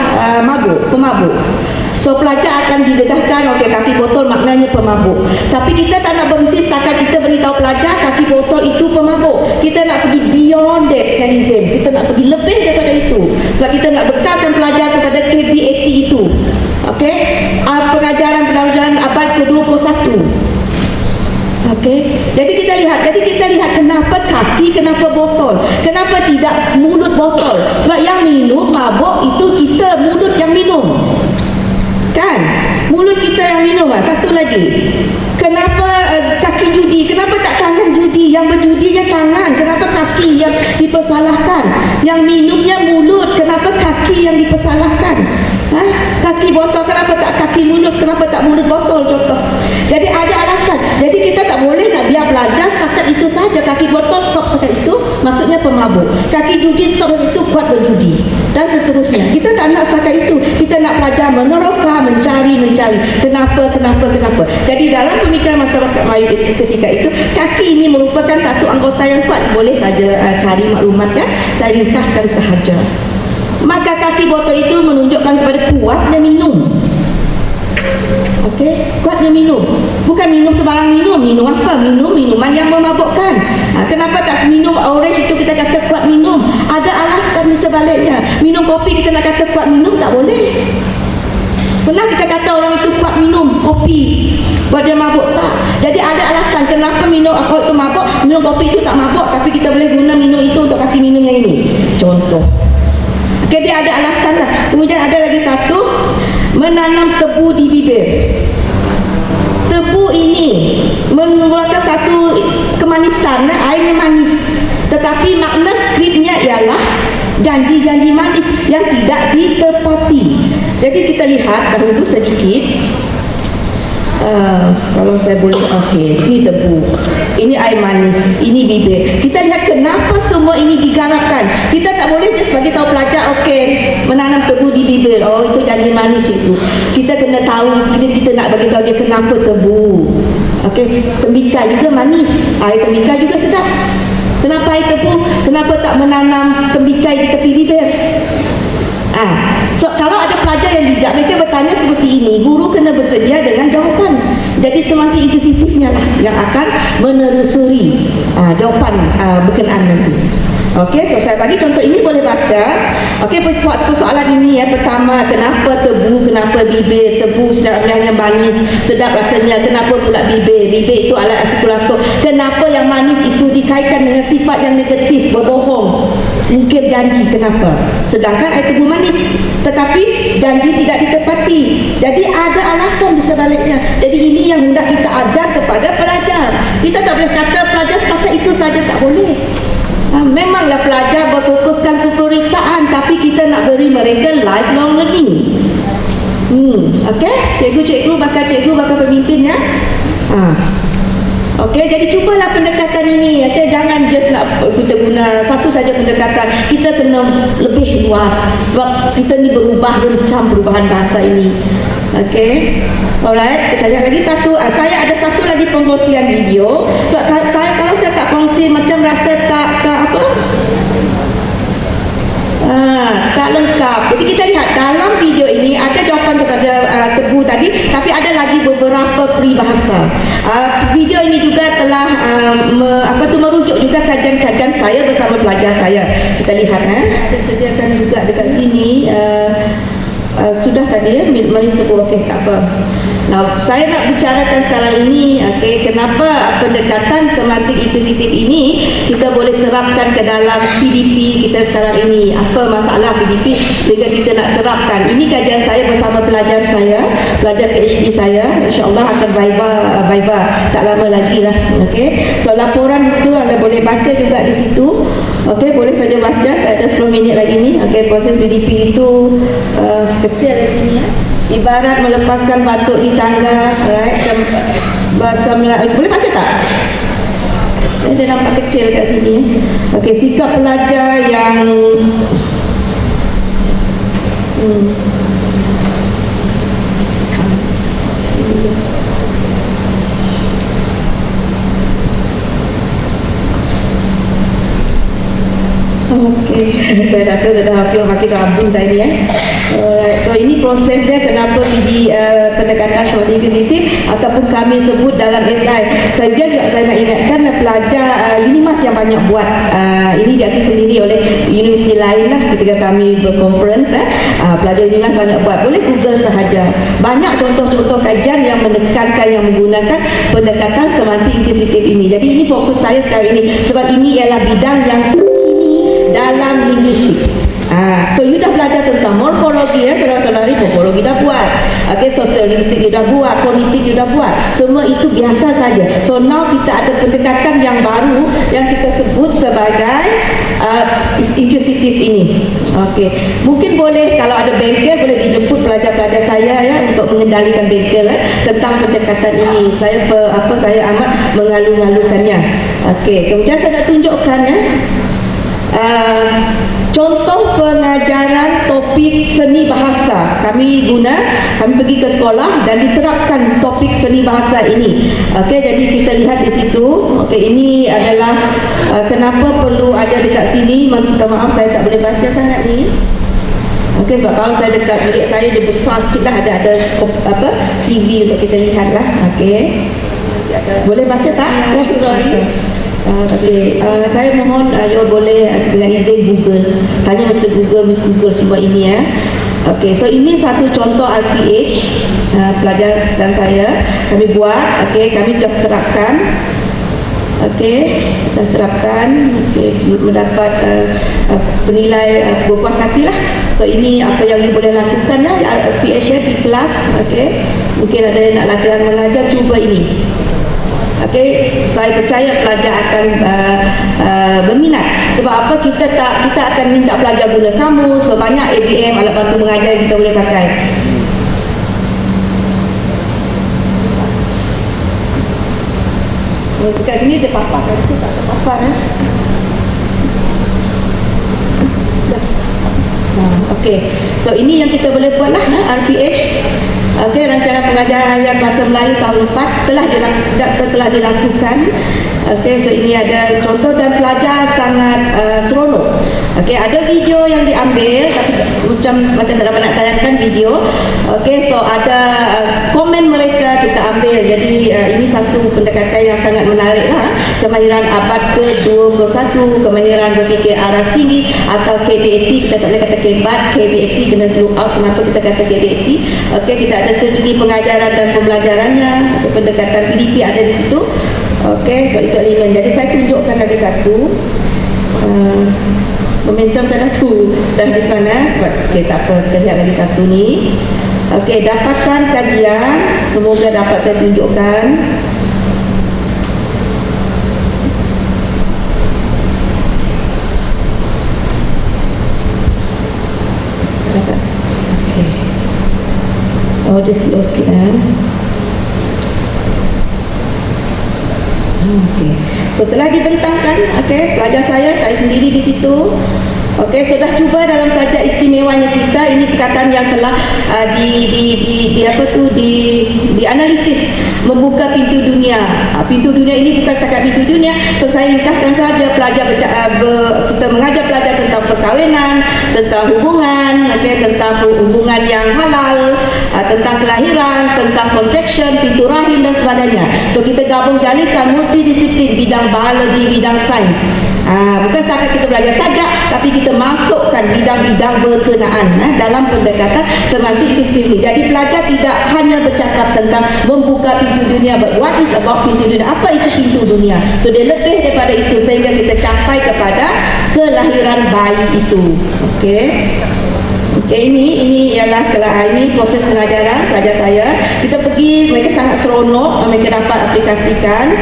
mabuk, pemabuk. So pelajar akan didedahkan, okey, kaki botol maknanya pemabuk. Tapi kita tak nak berhenti setakat kita beritahu pelajar kaki botol itu pemabuk. Kita nak pergi beyond that mechanism. Kita nak pergi lebih daripada itu. Sebab kita nak bekalkan pelajar kepada KBAT itu. Okey, pengajaran abad ke-21. Okey, jadi kita lihat kenapa kaki, kenapa botol, kenapa tidak mulut botol. Sebab yang minum mabuk itu kita, mulut yang minum, kan? Mulut kita yang minum. Satu lagi, kenapa kaki judi, kenapa tak tangan judi? Yang berjudinya tangan, kenapa kaki yang dipersalahkan? Yang minumnya mulut, kenapa kaki yang dipersalahkan? Kaki botol, kenapa tak kaki mulut, kenapa tak mulut botol, contoh. Jadi ada alasan. Jadi kita tak boleh nak biar pelajar setakat itu saja. Kaki botol stop setakat itu, maksudnya pemabuk. Kaki judi stop setakat itu, kuat berjudi, dan seterusnya. Kita tak nak setakat itu. Kita nak pelajar meneroka, mencari. Kenapa. Jadi dalam pemikiran masyarakat Melayu ketika itu, kaki ini merupakan satu anggota yang kuat. Boleh saja cari maklumatnya, saya ringkaskan sahaja. Maka kaki botol itu menunjukkan kepada kuatnya minum. Okey, kuatnya minum. Bukan minum sembarang minum. Minum apa? Minum minuman yang memabukkan. Kenapa tak minum orange itu kita kata kuat minum? Ada alasan di sebaliknya. Minum kopi kita nak kata kuat minum, tak boleh. Pernah kita kata orang itu kuat minum kopi buat dia mabuk? Tak. Jadi ada alasan kenapa minum alkohol itu mabuk, minum kopi itu tak mabuk, tapi kita boleh guna minum itu untuk kaki minum yang ini. Contoh. Okey, dia ada alasan lah. Kemudian ada lagi satu, menanam tebu di bibir. Tebu ini mengeluarkan satu kemanisan, airnya manis. Tetapi makna skripnya ialah janji-janji manis yang tidak ditepati. Jadi kita lihat dahulu sedikit. Kalau saya boleh, okey, ini tebu, ini air manis, ini bibir. Kita lihat kenapa semua ini digarapkan. Kita tak boleh just bagi tahu pelajar, okey, menanam tebu di bibir. Oh, itu janji manis itu. Kita kena tahu, kita nak bagi tahu dia kenapa tebu. Okey, tembikar juga manis, air tembikar juga sedap. Kenapa air tebu? Kenapa tak menanam tembikar di tepi bibir? So kalau ada pelajar yang bijak, mereka bertanya seperti ini, guru kena bersedia dengan jawapan. Jadi semantik inkusitifnya lah yang akan menelusuri jawapan berkenaan nanti. Okey, so saya bagi contoh ini, boleh baca. Okey, persoalan ini ya. Pertama, kenapa tebu, kenapa bibir? Tebu sebenarnya manis, sedap rasanya. Kenapa pula bibir? Bibir itu alat artikulator. Kenapa yang manis itu dikaitkan dengan sifat yang negatif, berbohong, mungkin janji? Kenapa? Sedangkan air tebu manis, tetapi janji tidak ditepati. Jadi ada alasan di sebaliknya. Jadi ini yang hendak kita ajar kepada pelajar. Kita tak boleh kata pelajar setakat itu saja, tak boleh. Memanglah pelajar berfokuskan peperiksaan, tapi kita nak beri mereka lifelong learning. Okey, cikgu bakal pemimpin ya. Okey, jadi cubalah pendekatan ini. Okey, jangan just nak kita guna satu saja pendekatan. Kita kena lebih luas sebab kita ni berubah macam perubahan bahasa ini. Okey. Alright, kita lihat lagi satu. Saya ada satu lagi pengkongsian video. Kalau saya tak kongsi macam rasa tak apa? Tak lengkap. Jadi kita lihat dalam video ini ada jawapan kepada tebu tadi, tapi ada lagi beberapa peribahasa. Video ini juga telah merujuk juga kajian-kajian saya bersama pelajar saya. Kita lihat Saya sediakan juga dekat sini. Sudah tadi ya, manis tebu. Okey, tak apa. Nah, saya nak bicarakan sekarang ini, kenapa pendekatan semantik inkusitif ini kita boleh terapkan ke dalam PDP kita sekarang ini. Apa masalah PDP sehingga kita nak terapkan. Ini kajian saya bersama pelajar saya, pelajar PhD saya. InsyaAllah akan viva tak lama lagi lah. Okey. So laporan di situ anda boleh baca juga di situ. Okey, boleh saja baca. Saya ada 10 minit lagi ni. Okey, proses PDP itu kecil di sini ya. Ibarat melepaskan batuk di tangga, right? Bahasa Melayu. Boleh baca tak? Dia nampak kecil kat sini. Okey, sikap pelajar yang Okey. Saya rasa sudah makin rambut saya ni Alright, so ini prosesnya kenapa di pendekatan seperti inklusif ataupun kami sebut dalam SI. Saya juga saya nak ingatkan pelajar UNIMAS yang banyak buat ini diakui sendiri oleh universiti lain lah ketika kami berkonferens pelajar UNIMAS banyak buat. Boleh Google sahaja. Banyak contoh-contoh kajian yang menekankan yang menggunakan pendekatan semantik inklusif ini. Jadi ini fokus saya sekarang ini sebab ini ialah bidang yang terkini dalam linguistik. So you dah belajar tentang morfologi saudara-saudari, morfologi dah buat. Social linguistik you dah buat, kognitif you dah buat. Semua itu biasa saja. So now kita ada pendekatan yang baru yang kita sebut sebagai inklusif ini. Mungkin boleh kalau ada bengkel boleh dijemput pelajar-pelajar saya untuk mengendalikan bengkel tentang pendekatan ini. Saya amat mengalu-alukannya. Kemudian saya nak tunjukkan contoh pengajaran topik seni bahasa kami pergi ke sekolah dan diterapkan topik seni bahasa ini. Jadi kita lihat di situ. Ini adalah kenapa perlu ada dekat sini. Minta maaf saya tak boleh baca sangat ni. Sebab kalau saya dekat bilik saya dia besar sikit lah, ada TV untuk kita lihat lah. Boleh baca tak? Saya mohon you boleh dengan izin Google. Tanya mesti Google semua ini so ini satu contoh RPH pelajar dan saya kami buat. Kami dah terapkan. Mendapat penilai berpuas hati lah. So ini apa yang you boleh lakukan RPH di kelas. Mungkin ada yang nak latihan mengajar, cuba ini. Saya percaya pelajar akan berminat. Sebab apa? Kita akan minta pelajar guna kamus. So banyak ABM, alat bantu mengajar yang kita boleh pakai. Dekat sini ada papan, kat situ tak ada papan So ini yang kita boleh buat lah RPH. Rancangan pengajaran harian bahasa Melayu tahun 4 telah dilakukan. So ini ada contoh dan pelajar sangat seronok. Ada video yang diambil tapi macam tak dapat nak tayangkan video. So ada komen mereka kita ambil. Jadi ini satu pendekatan yang sangat menarik lah. Kemahiran abad ke-21, kemahiran berfikir aras tinggi atau KBAT. Kita tak boleh kata kebat, KBAT kena throughout. Kenapa kita kata KBAT? Kita ada strategi pengajaran dan pembelajarannya. Pendekatan PDP ada di situ. So itu elemen. Jadi saya tunjukkan lagi satu. Momentum saya dah di sana. Tak apa, kita lihat lagi satu ni. Dapatkan kajian. Semoga dapat saya tunjukkan. Dia slow sikit So telah dibentangkan pelajar saya sendiri di situ. Sudah cuba dalam sajak istimewanya kita. Ini perkataan yang telah dianalisis membuka pintu dunia. Pintu dunia ini bukan setakat pintu dunia. So saya ringkaskan saja kita mengajar pelajar tentang perkahwinan, tentang hubungan, tentang hubungan yang halal, tentang kelahiran, tentang contraction, pintu rahim dan sebagainya. So kita gabung jalikan multidisiplin, bidang biologi, bidang sains. Bukan setakat kita belajar saja, tapi kita masukkan bidang-bidang berkenaan dalam pendekatan semantik inklusif ini. Jadi pelajar tidak hanya bercakap tentang membuka pintu dunia, but what is about pintu dunia? Apa itu pintu dunia? So dia lebih daripada itu sehingga kita capai kepada kelahiran bayi itu. Ini ialah ini proses pengajaran pelajar saya. Kita pergi, mereka sangat seronok, mereka dapat aplikasikan.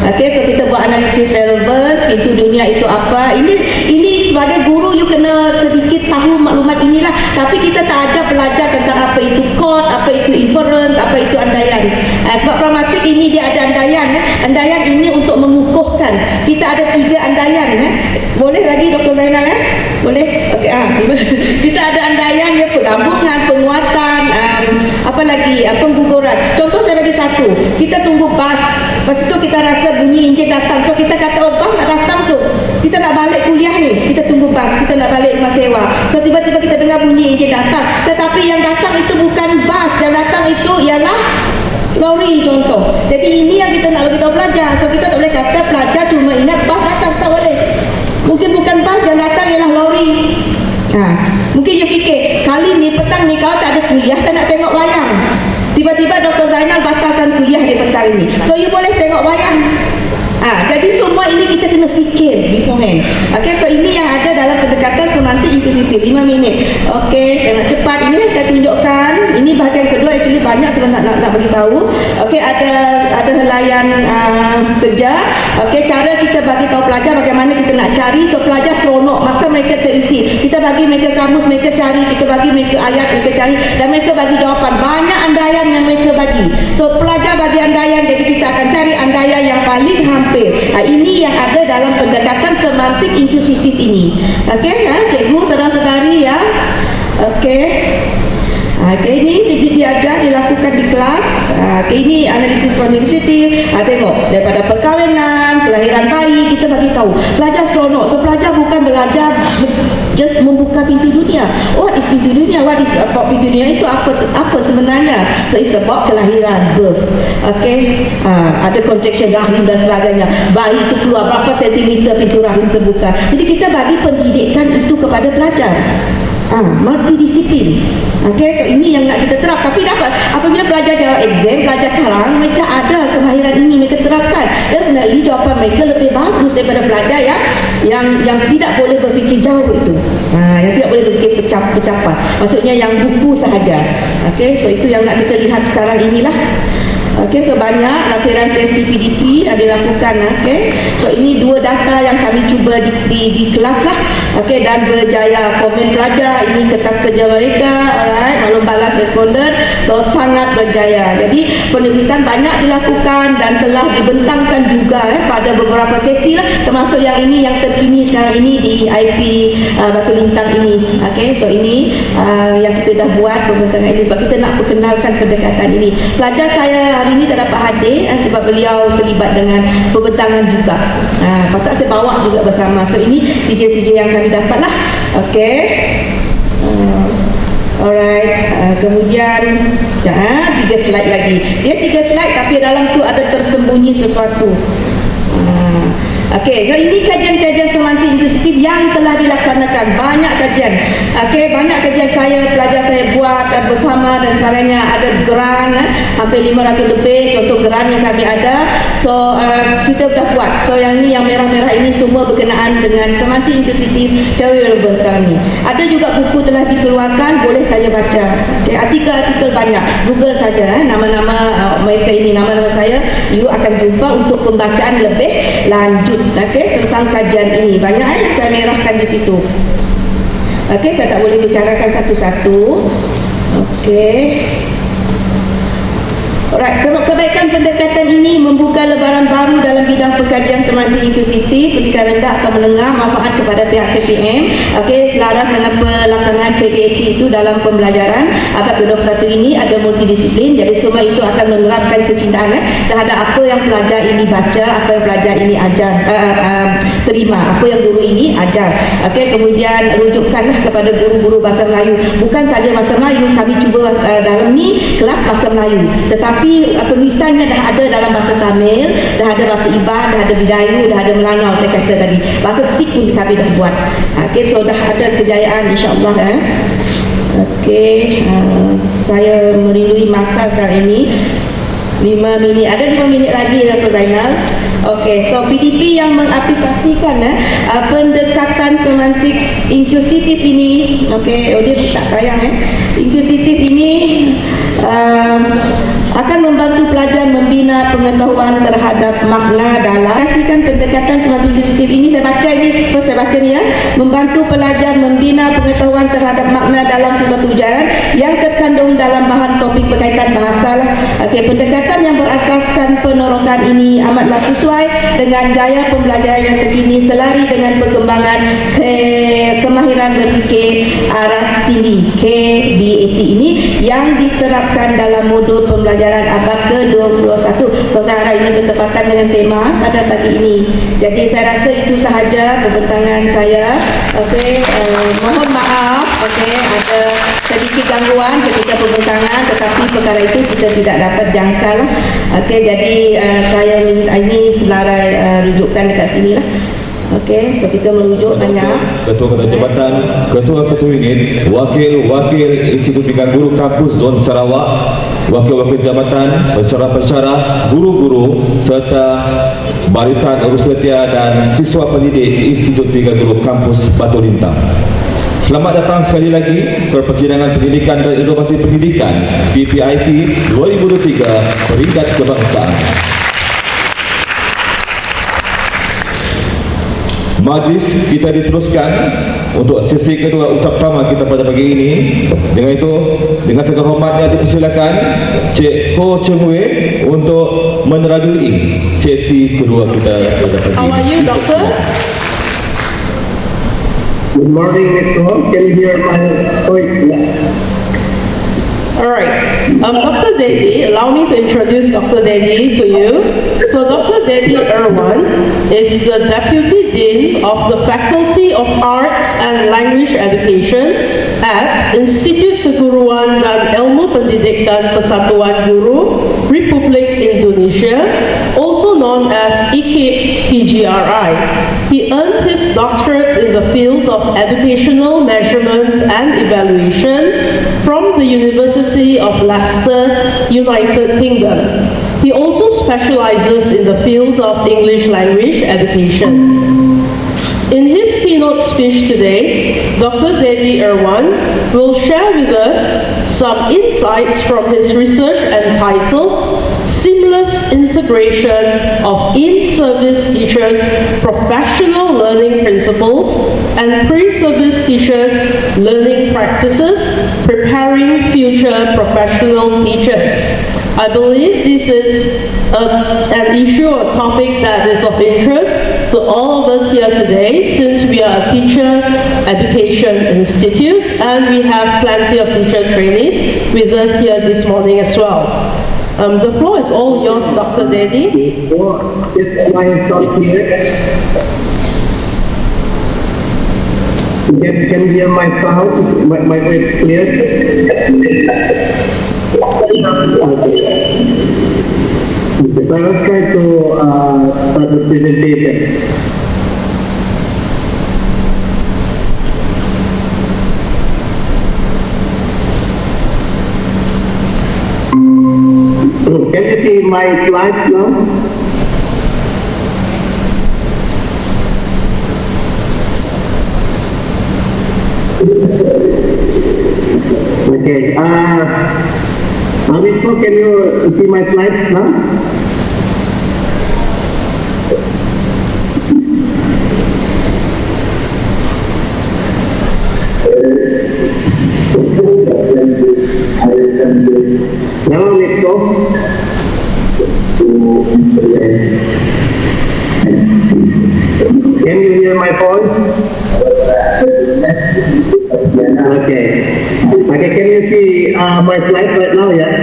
So kita buat analisis relevan, pintu dunia itu apa. Ini sebagai guru you kena sedikit tahu maklumat inilah. Tapi kita tak ajar pelajar tentang apa itu chord, apa itu inference, apa itu andaian. Sebab pragmatik ini dia ada andaian. Andaian ini untuk mengukuhkan. Kita ada 3 andaian. Boleh lagi Dr. Zainal Boleh? Kita ada andaian ya, penggabungan, penguatan, apa lagi, pengguguran. Contoh saya bagi satu. Kita tunggu bas. Lepas itu kita rasa bunyi enjin datang. So kita kata bas nak datang tu. Kita nak balik kuliah ni, kita tunggu bas, kita nak balik rumah sewa. So tiba-tiba kita dengar bunyi enjin datang. Tetapi yang datang itu bukan bas, yang datang itu ialah lori contoh. Jadi ini yang kita nak beritahu pelajar. So kita tak boleh kata pelajar cuma ingat bas datang, tak boleh. Mungkin bukan bas, yang datang ialah lori. Mungkin you fikir, kali ni petang ni kalau tak ada kuliah, saya nak tengok wayang. Tiba-tiba Dr. Zainal batalkan kuliah di petang ini. So you boleh tengok wayang. Jadi semua ini kita kena fikir beforehand. Okay, so ini yang ada dalam pendekatan semantik inklusif. 5 minit. Okay, saya nak cepat. Ini yang saya tunjukkan. Ini bahagian kedua, actually banyak sebenarnya nak bagi tahu. Okay, ada helaian kerja. Okay, cara kita bagi tahu pelajar bagaimana kita nak cari. So pelajar seronok masa mereka terisi. Kita bagi mereka kamus, mereka cari. Kita bagi mereka ayat, mereka cari. Dan mereka bagi jawapan. Banyak andaian yang mereka bagi. So pelajar bagi andaian, jadi kita akan cari andaian yang paling hampir. Ini yang ada dalam pendekatan semantik inklusif ini. Okey, cikgu, saudara-saudari ya. Okey. Ini diajar, dilakukan di kelas. Ini analisis kognitif. Tengok, daripada perkahwinan, kelahiran bayi, kita bagi tahu. Pelajar seronok. So pelajar bukan belajar just membuka pintu dunia. What is pintu dunia? What is about pintu dunia itu apa sebenarnya? So it's about kelahiran, birth. Okay, ada contraction rahim dan sebagainya. Bayi itu keluar berapa sentimeter pintu rahim terbuka. Jadi kita bagi pendidikan itu kepada pelajar. Multidisiplin. Okay, so ini yang nak kita terap. Tapi dapat apabila pelajar jawab exam, pelajar karang, mereka ada kemahiran ini, mereka terapkan. Dan sebenarnya jawapan mereka lebih bagus daripada pelajar yang tidak boleh berfikir jauh itu. Yang tidak boleh berfikir pecapat. Maksudnya yang buku sahaja. Okay, so itu yang nak kita lihat sekarang inilah. Okey, so banyak laporan sesi PDP ada dilakukan. Okey, so ini dua data yang kami cuba di kelas lah. Okey, dan berjaya. Komen pelajar, ini kertas kerja mereka, alright, maklum balas responden, so sangat berjaya. Jadi penerbitan banyak dilakukan dan telah dibentangkan juga pada beberapa sesi lah, termasuk yang ini yang terkini sekarang ini di IP Batu Lintang ini. Okey, so ini yang kita dah buat pembentangan ini sebab kita nak perkenalkan pendekatan ini. Pelajar saya hari ini tak dapat hadir sebab beliau terlibat dengan pembentangan juga. Patut saya bawa juga bersama. So ini CJ-CJ yang kami dapat lah. Okey. Alright. Kemudian 3 slide lagi. Dia 3 slide tapi dalam tu ada tersembunyi sesuatu. Okey, so ini kajian-kajian semantik inklusif yang telah dilaksanakan. Banyak kajian. Okey, banyak kajian pelajar saya buat bersama dan sebagainya. Ada geran, hampir 500 lebih contoh geran yang kami ada. So, kita dah buat. So, yang ni, yang merah-merah ini semua berkenaan dengan semantik inklusif teori relevance sekarang ni. Ada juga buku telah dikeluarkan, boleh saya baca. Okay, artikel-artikel banyak. Google saja nama-nama mereka ini, nama-nama saya. You akan jumpa untuk pembacaan lebih lanjut. Okey, tentang kajian ini. Banyak yang saya merahkan di situ. Okey, saya tak boleh bicarakan satu-satu. Okey. Alright, kebaikan pendekatan ini membuka lebaran baru dalam bidang pengkajian semantik inklusif, pendidikan rendah atau menengah, manfaat kepada pihak KPM. Okey, selaras dengan pelaksanaan KPAT itu dalam pembelajaran abad ke-21 ini ada multidisiplin. Jadi semua itu akan menerapkan kecintaan terhadap apa yang pelajar ini baca, apa yang pelajar ini ajar, terima, apa yang guru ini ajar. Okey, kemudian rujukkanlah kepada guru-guru bahasa Melayu. Bukan saja bahasa Melayu, kami cuba dalam ni kelas bahasa Melayu. Tetapi penulisannya dah ada dalam bahasa Tamil, dah ada bahasa Iban, dah ada Bidayu, dah ada Melangau saya kata tadi. Bahasa Sikh pun kami dah buat. Okey, so dah ada kejayaan insya-Allah. Okey, saya merindui masa sekarang ini. 5 minit, ada 5 minit lagi Dr. Zainal. Okey, so PDP yang mengaplikasikan pendekatan semantik inklusif ini. Okey, dia tak tayang inklusif ini akan membantu pelajar membina pengetahuan terhadap makna dalam kasihkan pendekatan semantik inklusif ini. Saya baca ini, first saya baca ni membantu pelajar membina pengetahuan terhadap makna dalam sesuatu ujaran yang terkandung dalam bahan topik berkaitan bahasa. Okey, pendekatan yang berasaskan penorokan ini amatlah sesuai dengan gaya pembelajaran yang terkini selari dengan perkembangan kemahiran berfikir aras tinggi KBAT ini yang diterapkan dalam modul pembelajaran pelajaran abad ke-21. So saya harap ini bertepatan dengan tema pada pagi ini. Jadi saya rasa itu sahaja pembentangan saya. Okey, mohon maaf, okey, ada sedikit gangguan ketika pembentangan, tetapi perkara itu kita tidak dapat jangkal. Okey, jadi saya minta ini selarai rujukan dekat sini lah. Okey, so kita merujuk banyak. Ketua-ketua jabatan, ketua-ketua unit, wakil-wakil Institut Pendidikan Guru Kampus Zon Sarawak, wakil-wakil jabatan, pensyarah-pensyarah, guru-guru serta barisan urus setia dan siswa pendidik Institut Pendidikan Guru Kampus Batu Lintang. Selamat datang sekali lagi ke Persidangan Pendidikan dan Inovasi Pendidikan PPIP 2023 Peringkat Kebangsaan. Majlis kita diteruskan untuk sesi kedua ucap pertama kita pada pagi ini. Dengan itu, dengan segala hormatnya dipersilakan Cik Ho Cheng Wei untuk menerajui sesi kedua kita pada pagi ini. How are you, Doctor? Good morning, Mr. Ho. Can you hear my voice? All right. Dr. Dedi, allow me to introduce Dr. Dedi to you. So Dr. Dedi Irwan is the Deputy Dean of the Faculty of Arts and Language Education at Institut Keguruan dan Ilmu Pendidikan Persatuan Guru Republik Indonesia, also known as IKIP PGRI. He earned his doctorate in the field of educational measurement and evaluation from the University of Leicester, United Kingdom. He also specializes in the field of English language education. In his keynote speech today, Dr. Dedi Irwan will share with us some insights from his research entitled Seamless Integration of In-Service Teachers' Professional Learning Principles and Pre-Service Teachers' Learning Practices, Preparing Future Professional Teachers. I believe this is an issue or topic that is of interest to all of us here today, since we are a teacher education institute and we have plenty of teacher trainees with us here this morning as well. The floor is all yours, Dr. Dedi. Is my sound clear? Can you hear my sound? My voice clear? Okay. So let's try to start the presentation. So can you see my slides now? Okay. Amisto, can you see my slides now? Now let's go. Can you hear my voice? Okay. Okay, can you see my slides right now, yeah?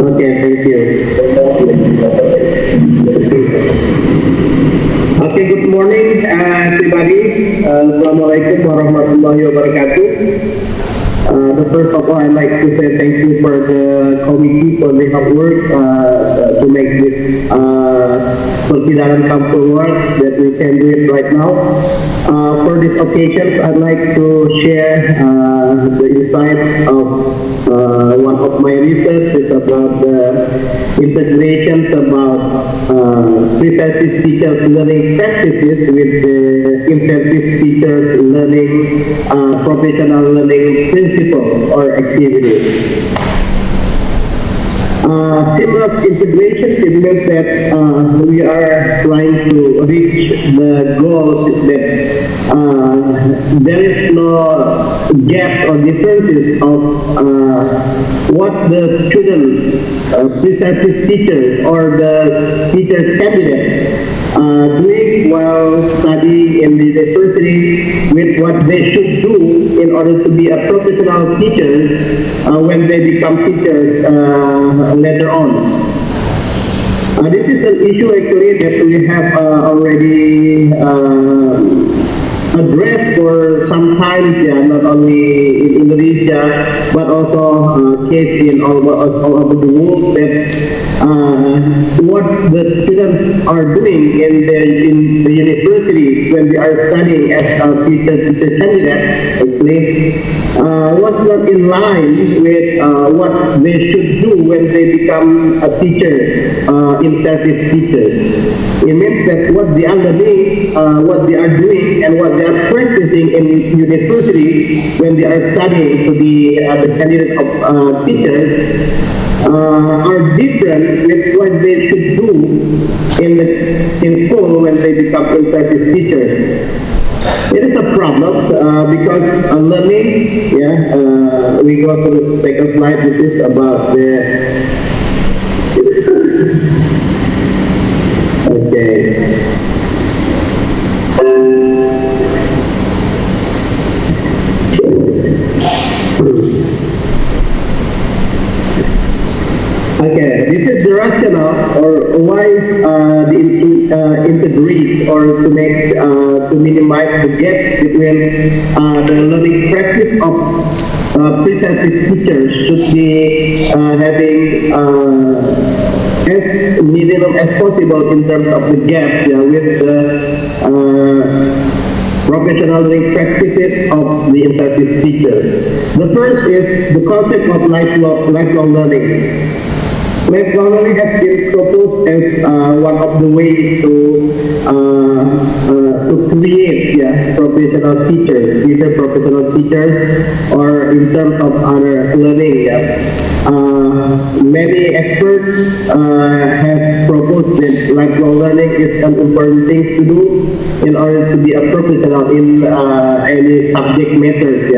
Okay, thank you. Okay, good morning everybody. Assalamualaikum warahmatullahi wabarakatuh. First of all, I'd like to say thank you for the committee for the hard work to make this Persidangan come forward that we can do it right now. For this occasion, I'd like to share the insight of one of my research is about the integrations about pre-service teachers learning practices with the in-service teachers learning professional learning principles or activities. Seamless integration means that we are trying to reach the goals that there is no gap or differences of what the student, pre-service teachers or the teachers candidate doing while studying in the university with what they should do in order to be a professional teachers when they become teachers later on. This is an issue actually that we have already addressed for some time, not only in Indonesia but also case in all over the world, that what the students are doing in the university when they are studying as a teacher candidate actually was not in line with what they should do when they become a teacher, in service teachers. It means that what they are learning, what they are doing, and what they are practicing in university when they are studying to be the candidate of teachers are different with what they should do in school when they become in-service teachers. It is a problem because learning, we go to the second slide, which is about the okay. Okay, this is the rationale or why the integrate or to make to minimize the gap between the learning practice of pre-service teachers should be having as minimum as possible in terms of the gap with the professional learning practices of the in-service teachers. The first is the concept of lifelong learning. Lifelong learning has been proposed as one of the ways to create professional teachers, either professional teachers or in terms of other learning. Many experts have proposed that lifelong learning is an important thing to do in order to be a professional in any subject matters.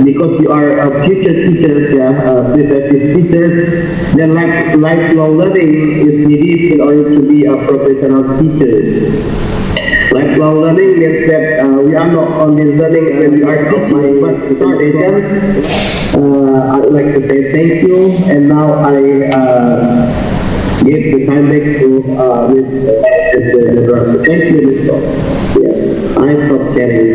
Because you are a future teachers, pre-service teachers, then lifelong learning is needed in order to be a professional teacher. Lifelong learning means that we are not only learning when we are teaching, but starting. I would like to say thank you, and now I give the time back to Ms. Thank you, Ms. Yes, I stop sharing.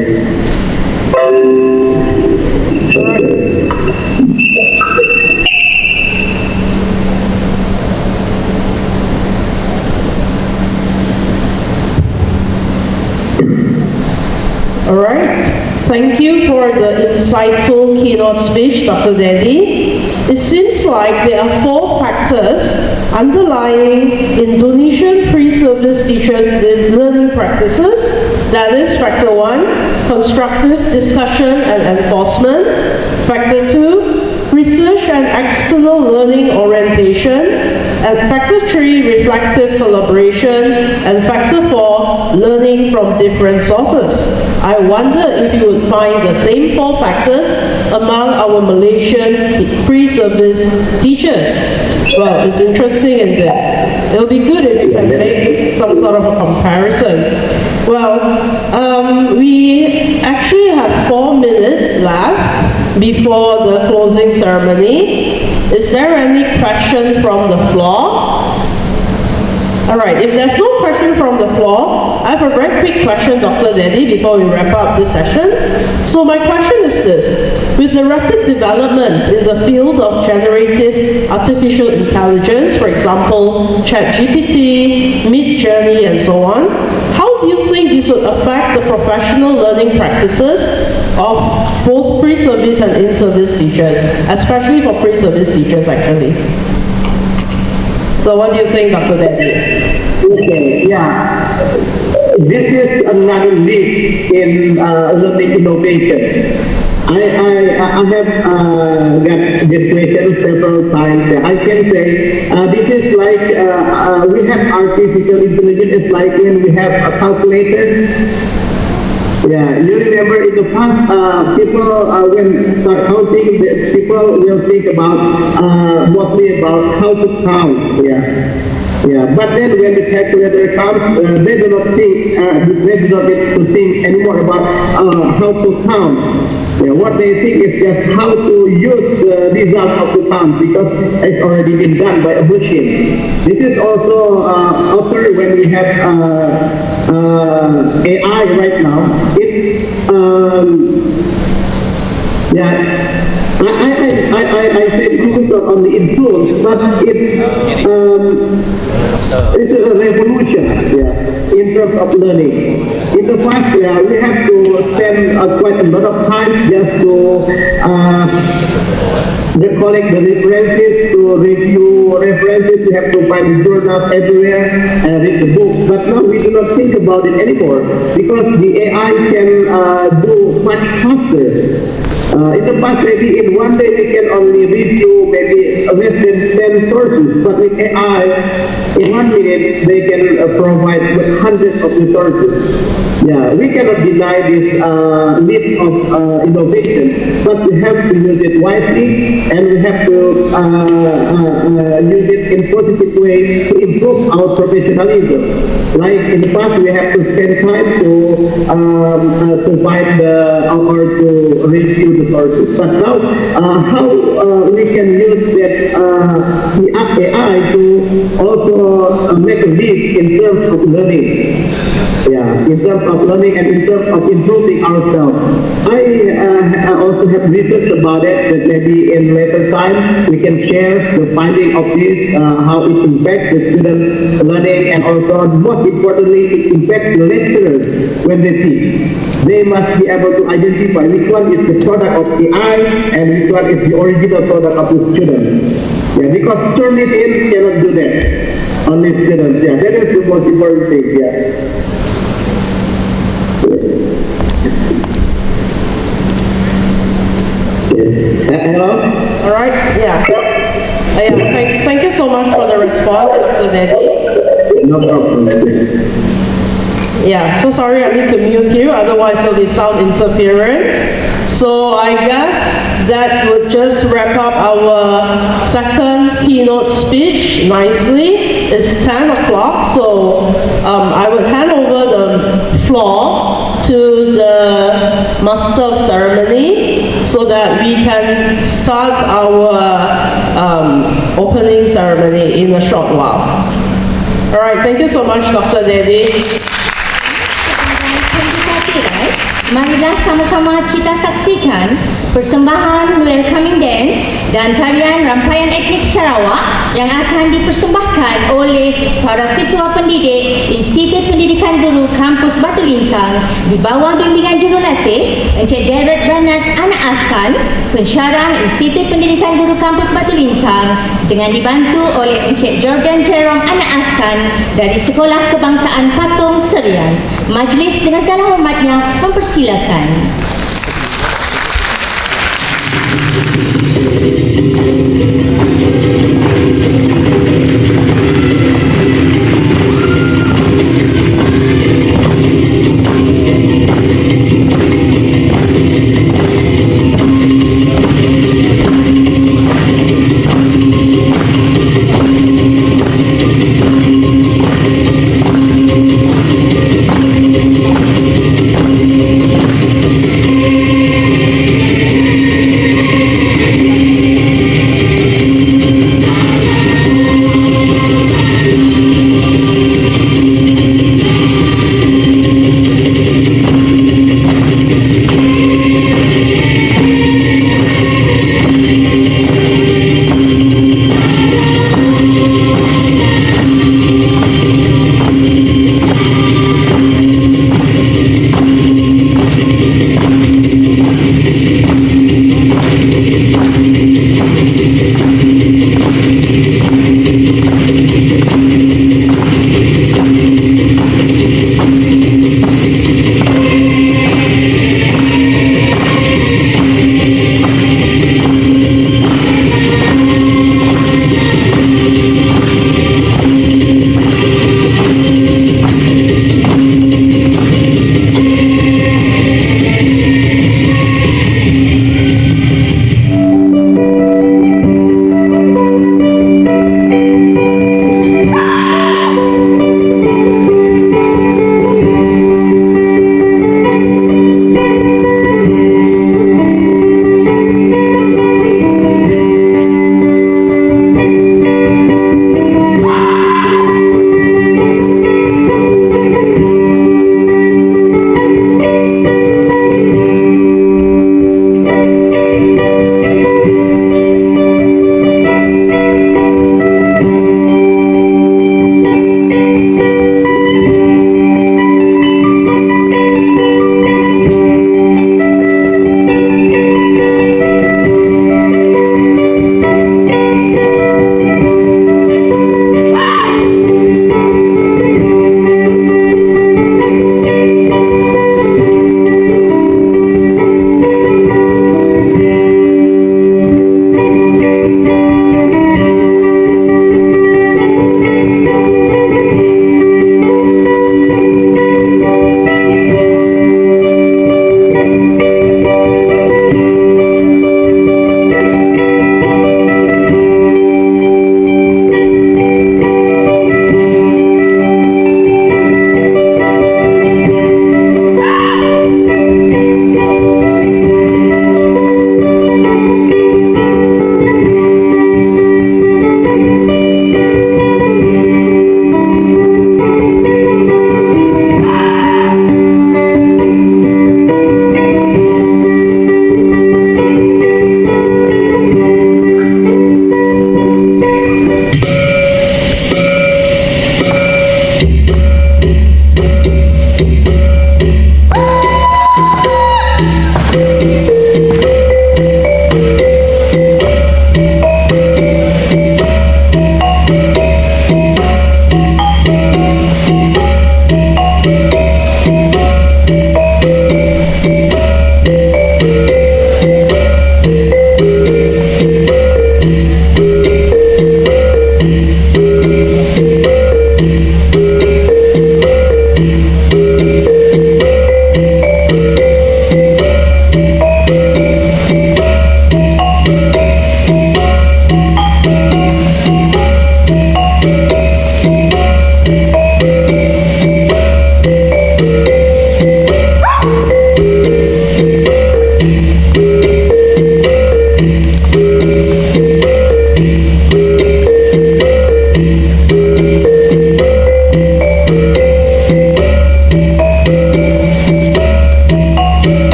All right. Thank you for the insightful keynote speech, Dr. Dedi. It seems like there are 4 factors underlying Indonesian pre-service teachers' learning practices. That is factor 1, constructive discussion and enforcement. Factor 2, research and external learning orientation. And factor 3, reflective collaboration. And factor 4, learning from different sources. I wonder if you would find the same 4 factors among our Malaysian pre-service teachers. Well, it's interesting in that. It'll be good if you can make some sort of a comparison. Well, we actually have 4 minutes left before the closing ceremony. Is there any question from the floor? All right, if there's no question from the floor, I have a very quick question, Dr. Dedi, before we wrap up this session. So my question is this: with the rapid development in the field of generative artificial intelligence, for example, ChatGPT, Midjourney, and so on, how do you think this would affect the professional learning practices of both pre-service and in-service teachers, especially for pre-service teachers, actually? So what do you think, Dr. Dedi? Okay, this is another leap in learning innovation. I have got this question several times. I can say this is like we have artificial intelligence. It's like when we have a calculator. Yeah, you remember in the past, people when start counting, people will think about mostly about how to count. Yeah. Yeah, but then when the calculator comes, they do not think, they do not get to think anymore about how to count. Yeah, what they think is just how to use the result of the count because it's already been done by a machine. This is also occur when we have AI right now. I say this is not only influence, but it's a revolution, in terms of learning. In the past, we have to spend quite a lot of time just to recollect the references, to review references. We have to find journals everywhere and read the books. But now we do not think about it anymore because the AI can do much faster. In the past, maybe in one day we can only review maybe less than 10 sources, but with AI, in 1 minute, they can provide hundreds of resources. Yeah, we cannot deny this need of innovation, but we have to use it wisely, and we have to use it in positive way to improve our professionalism. Like in the past, we have to spend time to find or to review the sources. But now, how we can use that the AI to also make a leap in terms of learning. Yeah, in terms of learning and in terms of improving ourselves. I also have research about it that maybe in later time we can share the finding of this, how it impacts the student learning, and also most importantly it impacts the lecturers when they teach. They must be able to identify which one is the product of AI and which one is the original product of the student. Yeah, because Turnitin cannot do that. Only students. Yeah, that is the most important thing. Yeah. Hello? All right, yeah. Thank you so much for the response, Dr. Dedi. No problem. Yeah, so sorry I need to mute you, otherwise there'll be sound interference. So I guess that would just wrap up our second keynote speech nicely. It's 10 o'clock, so I would hand over the floor to the Master of Ceremony so that we can start our opening ceremony in a short while. All right, thank you so much, Dr. Dedi. Marilah sama-sama kita saksikan persembahan welcoming dance dan tarian rangkaian etnik Sarawak yang akan dipersembahkan oleh para siswa pendidik Institut Pendidikan Guru Kampus Batu Lintang di bawah bimbingan jurulatih Encik Derek Bernard Anak Ahsan, pensyarah Institut Pendidikan Guru Kampus Batu Lintang, dengan dibantu oleh Encik Jordan Jerome Anak Ahsan dari Sekolah Kebangsaan Patung Serian. Majlis dengan segala hormatnya mempersilakan.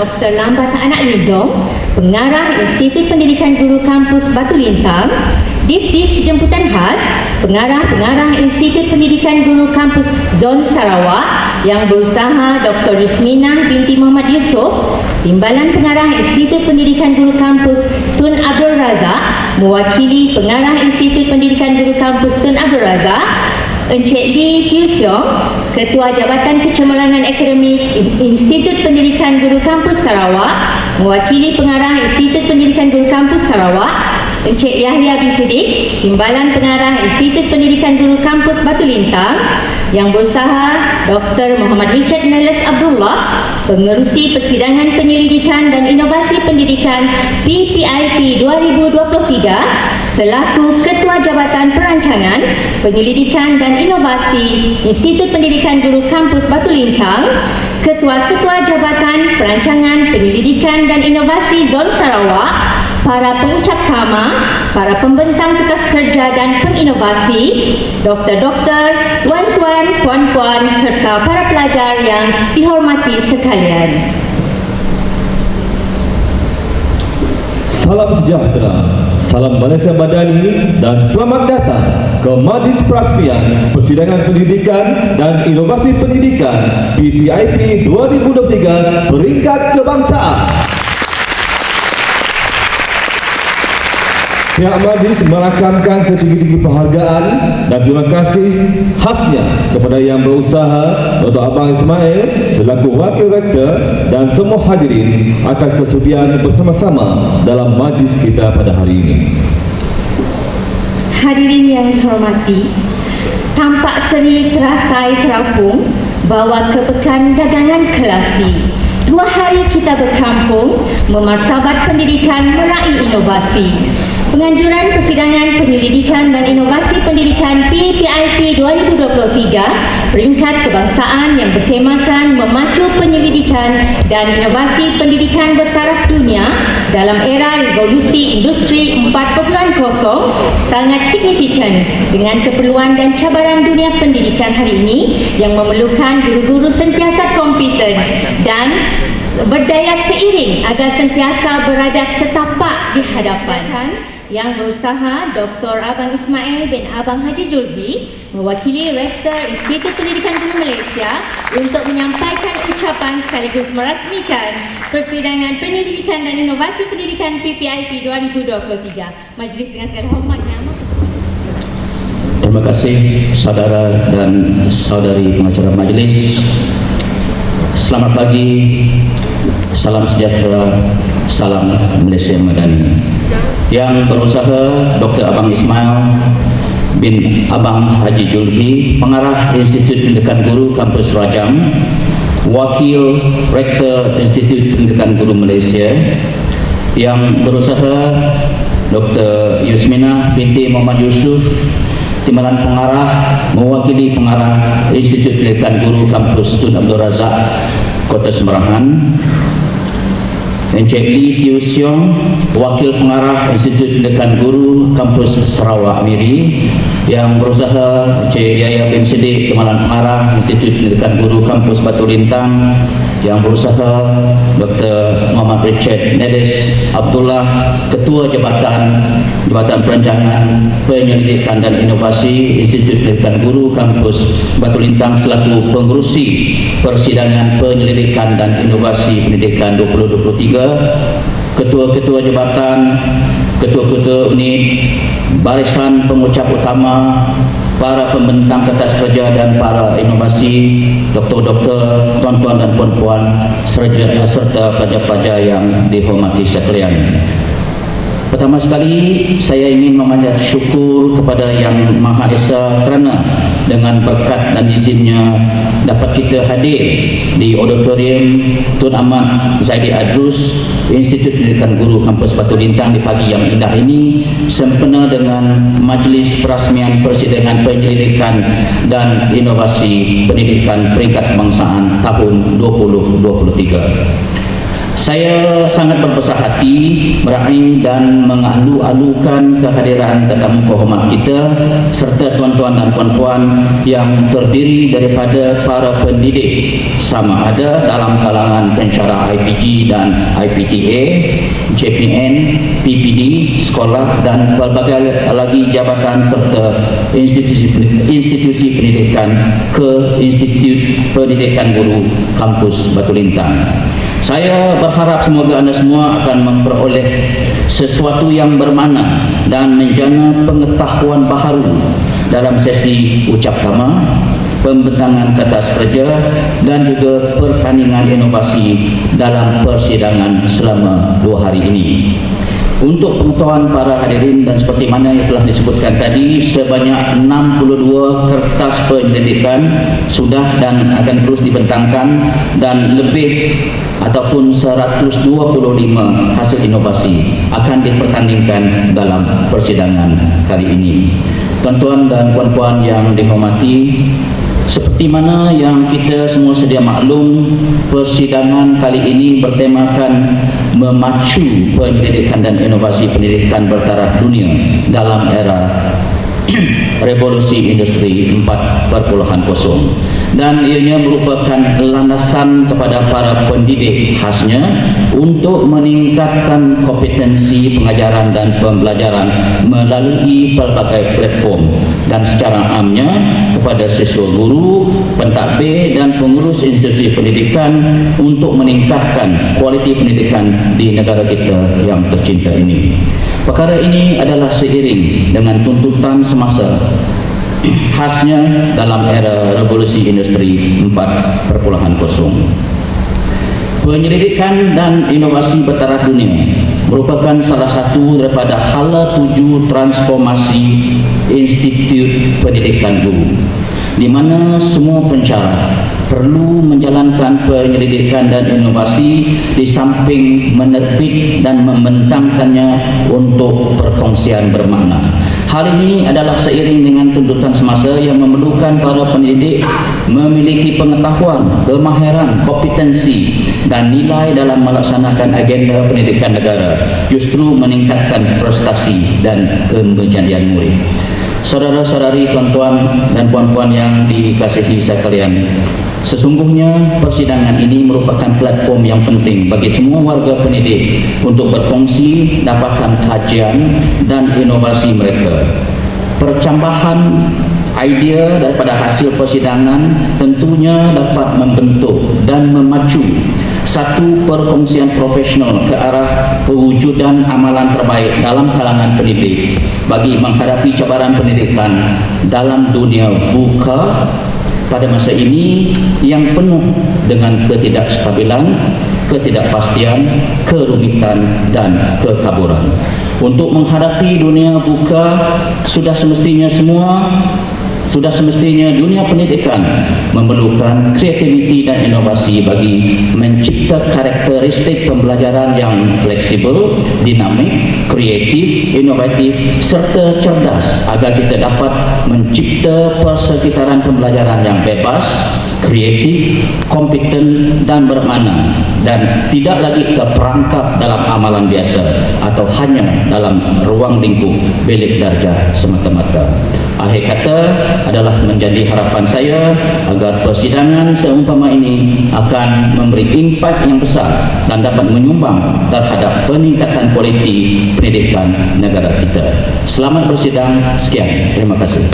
Dr. Lambat Anak Lindong, Pengarah Institut Pendidikan Guru Kampus Batu Lintang, Dif Jemputan Khas, Pengarah Institut Pendidikan Guru Kampus Zon Sarawak yang berusaha Dr. Yusminah binti Muhammad Yusof, Timbalan Pengarah Institut Pendidikan Guru Kampus Tun Abdul Razak, mewakili Pengarah Institut Pendidikan Guru Kampus Tun Abdul Razak, Encik Lee Hiu Siong, Ketua Jabatan Kecemerlangan Akademik Institut Pendidikan Guru Kampus Sarawak, mewakili Pengarah Institut Pendidikan Guru Kampus Sarawak, Encik Yahya bin Siddiq, Timbalan Pengarah Institut Pendidikan Guru Kampus Batu Lintang, yang berusaha Dr. Muhammad Richard Neles Abdullah, Pengerusi Persidangan Penyelidikan dan Inovasi Pendidikan PPIP 2023, selaku Ketua Jabatan Perancangan, Penyelidikan dan Inovasi Institut Pendidikan Guru Kampus Batu Lintang, Ketua-Ketua Jabatan Perancangan, Penyelidikan dan Inovasi Zon Sarawak, para pengucap kama, para pembentang tugas kerja dan penginovasi, doktor-doktor, tuan-tuan, puan-puan serta para pelajar yang dihormati sekalian. Salam sejahtera, salam Malaysia Madani dan selamat datang ke Majlis Perasmian Persidangan Pendidikan dan Inovasi Pendidikan PPIP 2023 peringkat kebangsaan. Pihak Majlis merakamkan setinggi-tinggi penghargaan dan terima kasih khasnya kepada yang berusaha Dr. Abang Ismail selaku Wakil Rektor dan semua hadirin atas kesudian bersama-sama dalam majlis kita pada hari ini. Hadirin yang dihormati, tampak seri teratai terapung bawa ke pekan dagangan Kelasi. 2 hari kita berkampung memartabat pendidikan meraih inovasi. Penganjuran Persidangan Penyelidikan dan Inovasi Pendidikan PPIP 2023 peringkat kebangsaan yang bertemakan memacu penyelidikan dan inovasi pendidikan bertaraf dunia dalam era revolusi industri 4.0 sangat signifikan dengan keperluan dan cabaran dunia pendidikan hari ini yang memerlukan guru-guru sentiasa kompeten dan berdaya seiring agar sentiasa berada setapak di hadapan. Yang berusaha Dr. Abang Ismail bin Abang Haji Julhi, mewakili Rektor Institut Pendidikan Guru Malaysia untuk menyampaikan ucapan sekaligus merasmikan Persidangan Penyelidikan dan Inovasi Pendidikan PPIP 2023. Majlis dengan segala hormatnya. Terima kasih saudara dan saudari pengacara majlis. Selamat pagi, salam sejahtera, salam Malaysia Madani. Yang berusaha Dr. Abang Ismail bin Abang Haji Julhi, Pengarah Institut Pendidikan Guru Kampus Rajam, Wakil Rektor Institut Pendidikan Guru Malaysia. Yang berusaha Dr. Yusminah binti Muhammad Yusof, Timbalan Pengarah, mewakili Pengarah Institut Pendidikan Guru Kampus Tun Abdul Razak, Kota Semerahan. Encik Lee Hiu Siong, Wakil Pengarah Institut Pendidikan Guru Kampus Sarawak Miri. Yang berusaha Encik Yahya bin Siddiq, Timbalan Pengarah Institut Pendidikan Guru Kampus Batu Lintang. Yang berusaha Dr. Muhammad Richard Neles Abdullah, Ketua Jabatan Perancangan, Penyelidikan dan Inovasi Institut Pendidikan Guru Kampus Batu Lintang selaku Pengerusi Persidangan Penyelidikan dan Inovasi Pendidikan 2023, Ketua-Ketua Jabatan, Ketua-Ketua Unit, Barisan Pengucap Utama, para pembentang kertas kerja dan para inovasi, doktor-doktor, tuan-tuan dan puan-puan, serta pelajar-pelajar yang dihormati sekalian. Pertama sekali, saya ingin memanjat syukur kepada Yang Maha Esa kerana dengan berkat dan izinnya dapat kita hadir di auditorium Tun Ahmad Zaidi Adrus, Institut Pendidikan Guru Kampus Batu Lintang di pagi yang indah ini, sempena dengan Majlis Perasmian Persidangan Penyelidikan dan Inovasi Pendidikan Peringkat Kebangsaan tahun 2023. Saya sangat berbesar hati meraih dan mengalu-alukan kehadiran tetamu kehormat kita serta tuan-tuan dan puan-puan yang terdiri daripada para pendidik sama ada dalam kalangan pensyarah IPG dan IPTA, JPN, PPD, sekolah dan pelbagai lagi jabatan serta institusi pendidikan ke Institut Pendidikan Guru Kampus Batu Lintang. Saya berharap semoga anda semua akan memperoleh sesuatu yang bermakna dan menjana pengetahuan baharu dalam sesi ucap tama, pembentangan kertas kerja dan juga pertandingan inovasi dalam persidangan selama 2 hari ini. Untuk pengetahuan para hadirin dan seperti mana yang telah disebutkan tadi, sebanyak 62 kertas penyelidikan sudah dan akan terus dibentangkan dan lebih ataupun 125 hasil inovasi akan dipertandingkan dalam persidangan kali ini. Tuan-tuan dan puan-puan yang dihormati, seperti mana yang kita semua sedia maklum, persidangan kali ini bertemakan memacu penyelidikan dan inovasi pendidikan bertaraf dunia dalam era revolusi industri 4.0 dan ianya merupakan landasan kepada para pendidik khasnya untuk meningkatkan kompetensi pengajaran dan pembelajaran melalui pelbagai platform dan secara amnya kepada siswa guru, pentadbir dan pengurus institusi pendidikan untuk meningkatkan kualiti pendidikan di negara kita yang tercinta ini. Perkara ini adalah seiring dengan tuntutan semasa khasnya dalam era revolusi industri 4.0. Penyelidikan dan inovasi bertaraf dunia merupakan salah satu daripada hala tuju transformasi Institut Pendidikan Guru, di mana semua pensyarah perlu menjalankan penyelidikan dan inovasi di samping menerbit dan membentangkannya untuk perkongsian bermakna. Hal ini adalah seiring dengan tuntutan semasa yang memerlukan para pendidik memiliki pengetahuan, kemahiran, kompetensi dan nilai dalam melaksanakan agenda pendidikan negara, justru meningkatkan prestasi dan kemejadian murid. Saudara-saudari, tuan-tuan dan puan-puan yang dikasihi sekalian, sesungguhnya persidangan ini merupakan platform yang penting bagi semua warga pendidik untuk berkongsi dapatan kajian dan inovasi mereka. Percambahan idea daripada hasil persidangan tentunya dapat membentuk dan memacu satu perkongsian profesional ke arah pewujudan amalan terbaik dalam kalangan pendidik bagi menghadapi cabaran pendidikan dalam dunia VUCA pada masa ini yang penuh dengan ketidakstabilan, ketidakpastian, kerumitan dan kekaburan. Untuk menghadapi dunia VUCA sudah semestinya dunia pendidikan memerlukan kreativiti dan inovasi bagi mencipta karakteristik pembelajaran yang fleksibel, dinamik, kreatif, inovatif serta cerdas agar kita dapat mencipta persekitaran pembelajaran yang bebas, kreatif, kompeten dan bermakna dan tidak lagi terperangkap dalam amalan biasa atau hanya dalam ruang lingkup bilik darjah semata-mata. Akhir kata adalah menjadi harapan saya agar persidangan seumpama ini akan memberi impak yang besar dan dapat menyumbang terhadap peningkatan kualiti pendidikan negara kita. Selamat bersidang. Sekian. Terima kasih.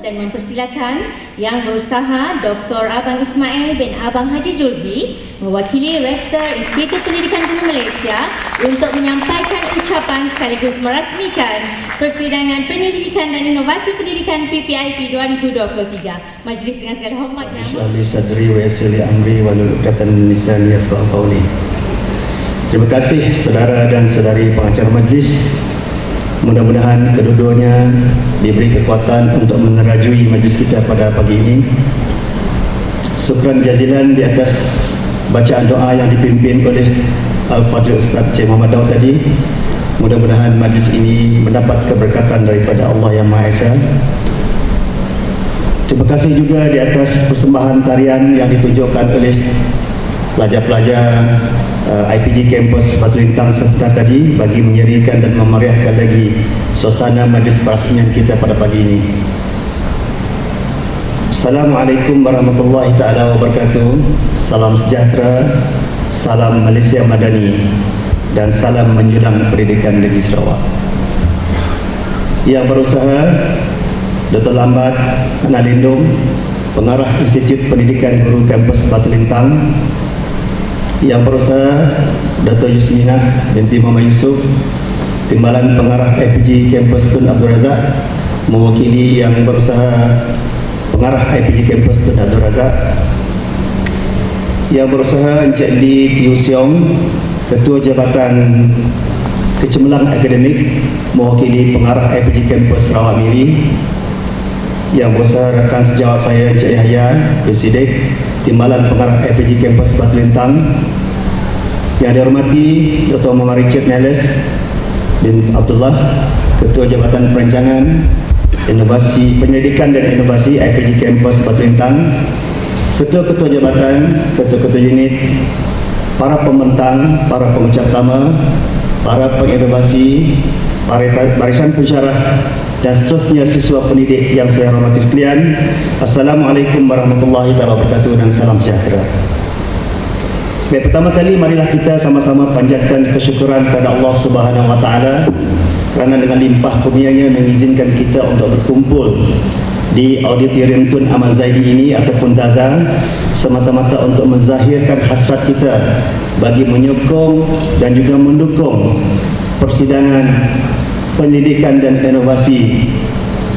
Dan mempersilakan yang berusaha Dr. Abang Ismail bin Abang Haji Julbi mewakili Rektor Institut Pendidikan Guru Malaysia untuk menyampaikan ucapan sekaligus merasmikan persidangan pendidikan dan inovasi pendidikan PPIP 2023. Majlis dengan segala hormatnya. Syahli Sadri wa Yasili Amri wa Lulukatan Nisani Afa'afauli. Terima kasih saudara dan saudari pengacara majlis. Mudah-mudahan kedua-duanya diberi kekuatan untuk menerajui majlis kita pada pagi ini. Syukran jazilan di atas bacaan doa yang dipimpin oleh Al-Fadhil Ustaz Cik Muhammad Daud tadi. Mudah-mudahan majlis ini mendapat keberkatan daripada Allah Yang Maha Esa. Terima kasih juga di atas persembahan tarian yang ditunjukkan oleh pelajar-pelajar IPG Kampus Batu Lintang sebentar tadi bagi menyerikan dan memeriahkan lagi suasana majlis perasmian kita pada pagi ini. Assalamualaikum warahmatullahi taala wabarakatuh. Salam sejahtera, salam Malaysia Madani dan salam menjulang pendidikan negeri Sarawak. Yang berusaha Dr. Lambat Analindung, Pengarah Institut Pendidikan Guru Kampus Batu Lintang. Yang berusaha Dr. Yusminah binti Muhammad Yusuf, Timbalan Pengarah IPG Kampus Tun Abdul Razak, mewakili yang berusaha Pengarah IPG Kampus Tun Abdul Razak. Yang berusaha Encik Lee Tiu Siong, Ketua Jabatan Kecemerlang Akademik, mewakili Pengarah IPG Kampus Sarawak Miri. Yang berusaha rakan sejawat saya Encik Yahya bin Siddiq, Timbalan Pengarah IPG Kampus Batu Lintang. Yang dihormati Dr. Muhammad Richard Neles bin Abdullah, Ketua Jabatan Perancangan, Inovasi Pendidikan dan Inovasi IPG Kampus Batu Lintang, Ketua-Ketua Jabatan, Ketua-Ketua Unit, para pembentang, para pengucap utama, para penginovasi, barisan pensyarah, dan seterusnya siswa pendidik yang saya hormati sekalian. Assalamualaikum warahmatullahi wabarakatuh dan salam sejahtera. Baik, pertama kali marilah kita sama-sama panjatkan kesyukuran kepada Allah Subhanahu wa taala kerana dengan limpah kurnia-Nya mengizinkan kita untuk berkumpul di auditorium Tun Ahmad Zaidi ini ataupun Daza semata-mata untuk menzahirkan hasrat kita bagi menyokong dan juga mendukung persidangan pendidikan dan inovasi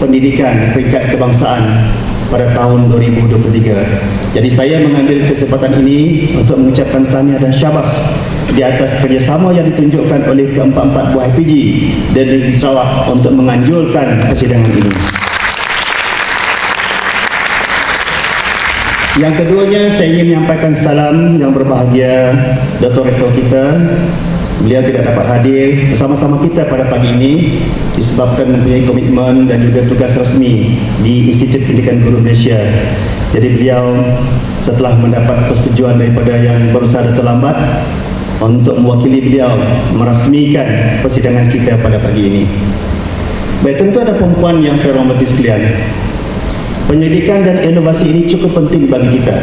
pendidikan peringkat kebangsaan pada tahun 2023. Jadi saya mengambil kesempatan ini untuk mengucapkan tahniah dan syabas di atas kerjasama yang ditunjukkan oleh keempat-empat buah IPG dan negeri Sarawak untuk menganjurkan persidangan ini. Yang keduanya, saya ingin menyampaikan salam yang berbahagia Dr. Rektor kita. Beliau tidak dapat hadir bersama-sama kita pada pagi ini disebabkan mempunyai komitmen dan juga tugas resmi di Institut Pendidikan Guru Malaysia. Jadi beliau setelah mendapat persetujuan daripada yang berusaha terlambat untuk mewakili beliau merasmikan persidangan kita pada pagi ini. Baik, tentu ada perempuan yang saya hormati sekalian. Pendidikan dan inovasi ini cukup penting bagi kita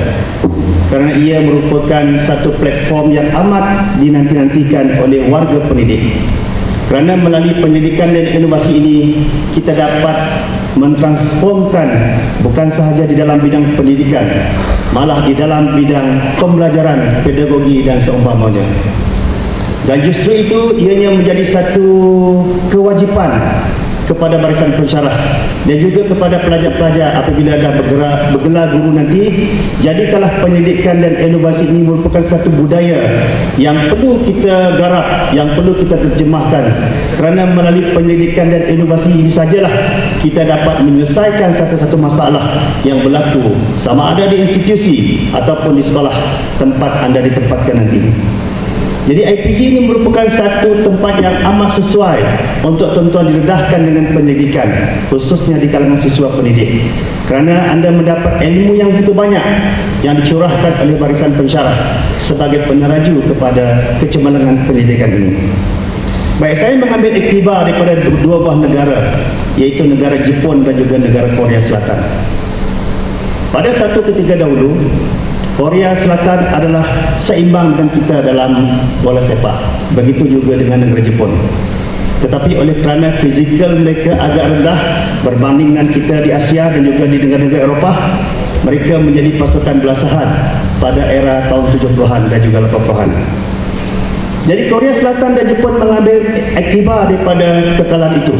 kerana ia merupakan satu platform yang amat dinanti-nantikan oleh warga pendidik. Kerana melalui pendidikan dan inovasi ini kita dapat mentransformkan bukan sahaja di dalam bidang pendidikan, malah di dalam bidang pembelajaran, pedagogi dan seumpamanya. Dan justru itu ianya menjadi satu kewajipan kepada barisan pensyarah dan juga kepada pelajar-pelajar apabila dah bergelar guru nanti, jadikanlah pendidikan dan inovasi ini merupakan satu budaya yang perlu kita garap, yang perlu kita terjemahkan, kerana melalui pendidikan dan inovasi ini sajalah kita dapat menyelesaikan satu-satu masalah yang berlaku sama ada di institusi ataupun di sekolah tempat anda ditempatkan nanti. Jadi IPG ini merupakan satu tempat yang amat sesuai untuk tuan-tuan diredahkan dengan pendidikan, khususnya di kalangan siswa pendidik. Kerana anda mendapat ilmu yang begitu banyak yang dicurahkan oleh barisan pensyarah sebagai peneraju kepada kecemerlangan pendidikan ini. Baik, saya mengambil iktibar daripada dua buah negara, iaitu negara Jepun dan juga negara Korea Selatan. Pada satu ketika dahulu, Korea Selatan adalah seimbang dengan kita dalam bola sepak. Begitu juga dengan negara Jepun. Tetapi oleh kerana fizikal mereka agak rendah berbanding dengan kita di Asia dan juga di negara-negara Eropah, mereka menjadi pasukan belasahan pada era tahun 70-an dan juga 80-an. Jadi Korea Selatan dan Jepun mengambil iktibar daripada kekalahan itu.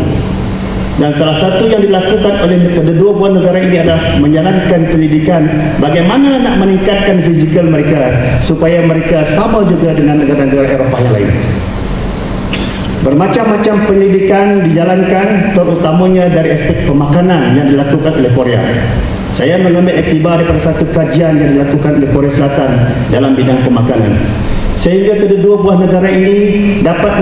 Dan salah satu yang dilakukan oleh kedua buah negara ini adalah menjalankan pendidikan bagaimana nak meningkatkan fizikal mereka supaya mereka sama juga dengan negara-negara Eropah yang lain. Bermacam-macam pendidikan dijalankan, terutamanya dari aspek pemakanan yang dilakukan oleh Korea. Saya mengambil iktibar daripada satu kajian yang dilakukan oleh Korea Selatan dalam bidang pemakanan. sehingga kedua buah negara ini dapat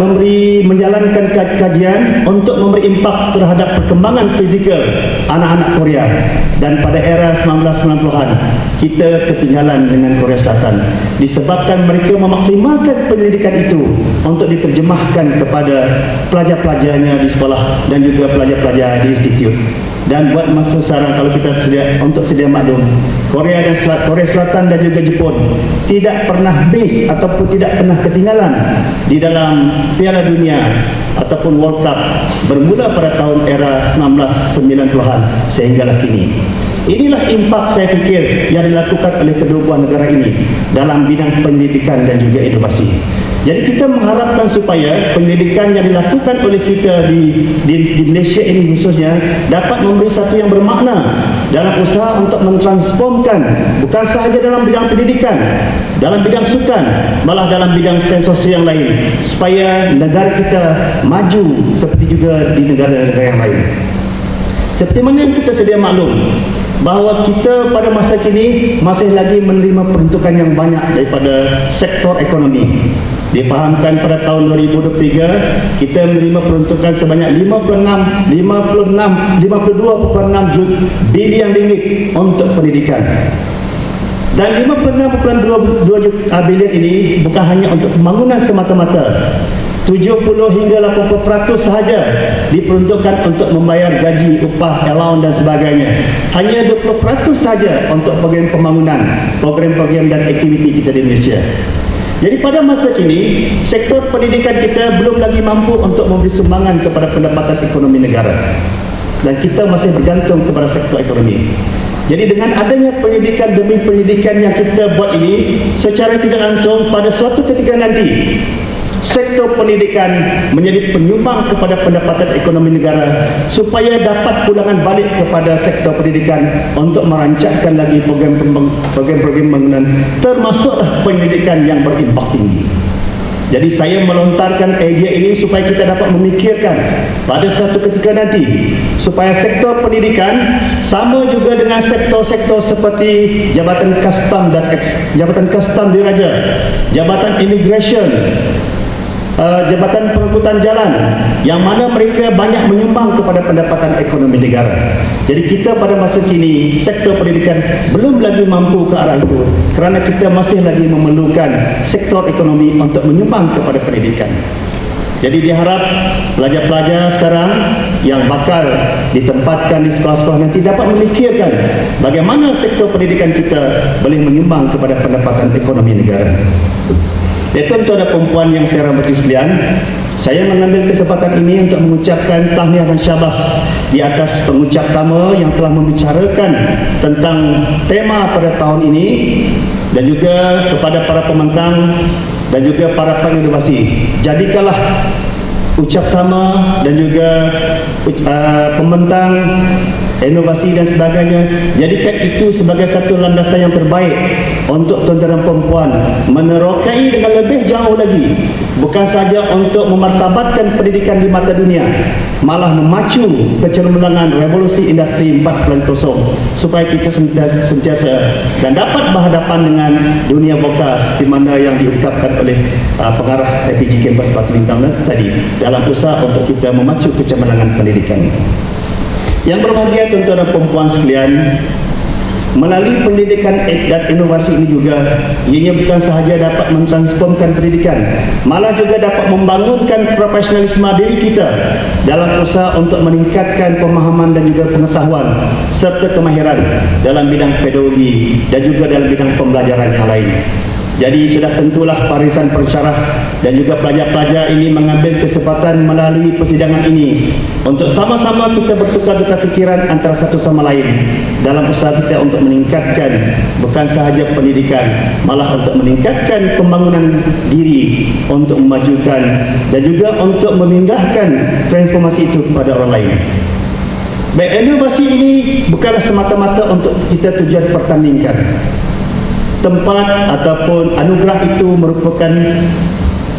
menjalankan kajian untuk memberi impak terhadap perkembangan fizikal anak-anak Korea. Dan pada era 1990-an kita ketinggalan dengan Korea Selatan disebabkan mereka memaksimalkan pendidikan itu untuk diterjemahkan kepada pelajar-pelajarnya di sekolah dan juga pelajar-pelajar di institut. Dan buat masa sekarang, kalau kita sedia maklum, Korea Selatan dan juga Jepun tidak pernah miss ataupun tidak pernah ketinggalan di dalam Piala Dunia ataupun World Cup bermula pada tahun era 1990-an sehinggalah kini. Inilah impak saya fikir yang dilakukan oleh kedua buah negara ini dalam bidang pendidikan dan juga inovasi. Jadi kita mengharapkan supaya pendidikan yang dilakukan oleh kita di Malaysia ini khususnya dapat memberi satu yang bermakna dalam usaha untuk mentransformkan bukan sahaja dalam bidang pendidikan, dalam bidang sukan, malah dalam bidang sains sosial yang lain, supaya negara kita maju seperti juga di negara-negara yang lain. Seperti mana yang kita sedia maklum bahawa kita pada masa kini masih lagi menerima peruntukan yang banyak daripada sektor ekonomi. Difahamkan pada tahun 2023 kita menerima peruntukan sebanyak 52.6 bilion ringgit untuk pendidikan. Dan 56.2 bilion ini bukan hanya untuk pembangunan semata-mata. 70 hingga 80% sahaja diperuntukkan untuk membayar gaji, upah, allowance dan sebagainya. Hanya 20% sahaja untuk program pembangunan, program-program dan aktiviti kita di Malaysia. Jadi pada masa kini, sektor pendidikan kita belum lagi mampu untuk memberi sumbangan kepada pendapatan ekonomi negara. Dan kita masih bergantung kepada sektor ekonomi. Jadi dengan adanya pendidikan demi pendidikan yang kita buat ini, secara tidak langsung pada suatu ketika nanti, sektor pendidikan menjadi penyumbang kepada pendapatan ekonomi negara supaya dapat pulangan balik kepada sektor pendidikan untuk merancangkan lagi program-program pembangunan termasuklah pendidikan yang berimpak tinggi. Jadi saya melontarkan idea ini supaya kita dapat memikirkan pada satu ketika nanti supaya sektor pendidikan sama juga dengan sektor-sektor seperti Jabatan Kastam Diraja, Jabatan Immigration, Jabatan Pengangkutan Jalan, yang mana mereka banyak menyumbang kepada pendapatan ekonomi negara. Jadi kita pada masa kini sektor pendidikan belum lagi mampu ke arah itu kerana kita masih lagi memerlukan sektor ekonomi untuk menyumbang kepada pendidikan. Jadi diharap pelajar-pelajar sekarang yang bakal ditempatkan di sekolah-sekolah nanti dapat memikirkan bagaimana sektor pendidikan kita boleh menyumbang kepada pendapatan ekonomi negara. Tentu ada perempuan yang saya hormati sekalian, saya mengambil kesempatan ini untuk mengucapkan tahniah dan syabas di atas pengucap tamu yang telah membicarakan tentang tema pada tahun ini dan juga kepada para pembentang dan juga para penginovasi. Jadikanlah ucap tamu dan juga pembentang, inovasi dan sebagainya, jadikan itu sebagai satu landasan yang terbaik untuk tuan-tuan dan perempuan menerokai dengan lebih jauh lagi, bukan saja untuk memartabatkan pendidikan di mata dunia, malah memacu kecemerlangan revolusi industri 4.0 supaya kita sentiasa dan dapat berhadapan dengan dunia bokas di mana yang diungkapkan oleh pengarah FPG Kampus Batu Bintang tadi dalam usaha untuk kita memacu kecemerlangan pendidikan. Yang berbahagia tuan-tuan dan perempuan sekalian, melalui pendidikan dan inovasi ini juga, ianya bukan sahaja dapat mentransformkan pendidikan, malah juga dapat membangunkan profesionalisme diri kita dalam usaha untuk meningkatkan pemahaman dan juga pengetahuan serta kemahiran dalam bidang pedagogi dan juga dalam bidang pembelajaran yang lain. Jadi sudah tentulah barisan pensyarah dan juga pelajar-pelajar ini mengambil kesempatan melalui persidangan ini untuk sama-sama kita bertukar-tukar fikiran antara satu sama lain dalam usaha kita untuk meningkatkan bukan sahaja pendidikan, malah untuk meningkatkan pembangunan diri, untuk memajukan dan juga untuk memindahkan transformasi itu kepada orang lain. Baik, inovasi ini bukanlah semata-mata untuk kita tujuan pertandingkan. Tempat ataupun anugerah itu merupakan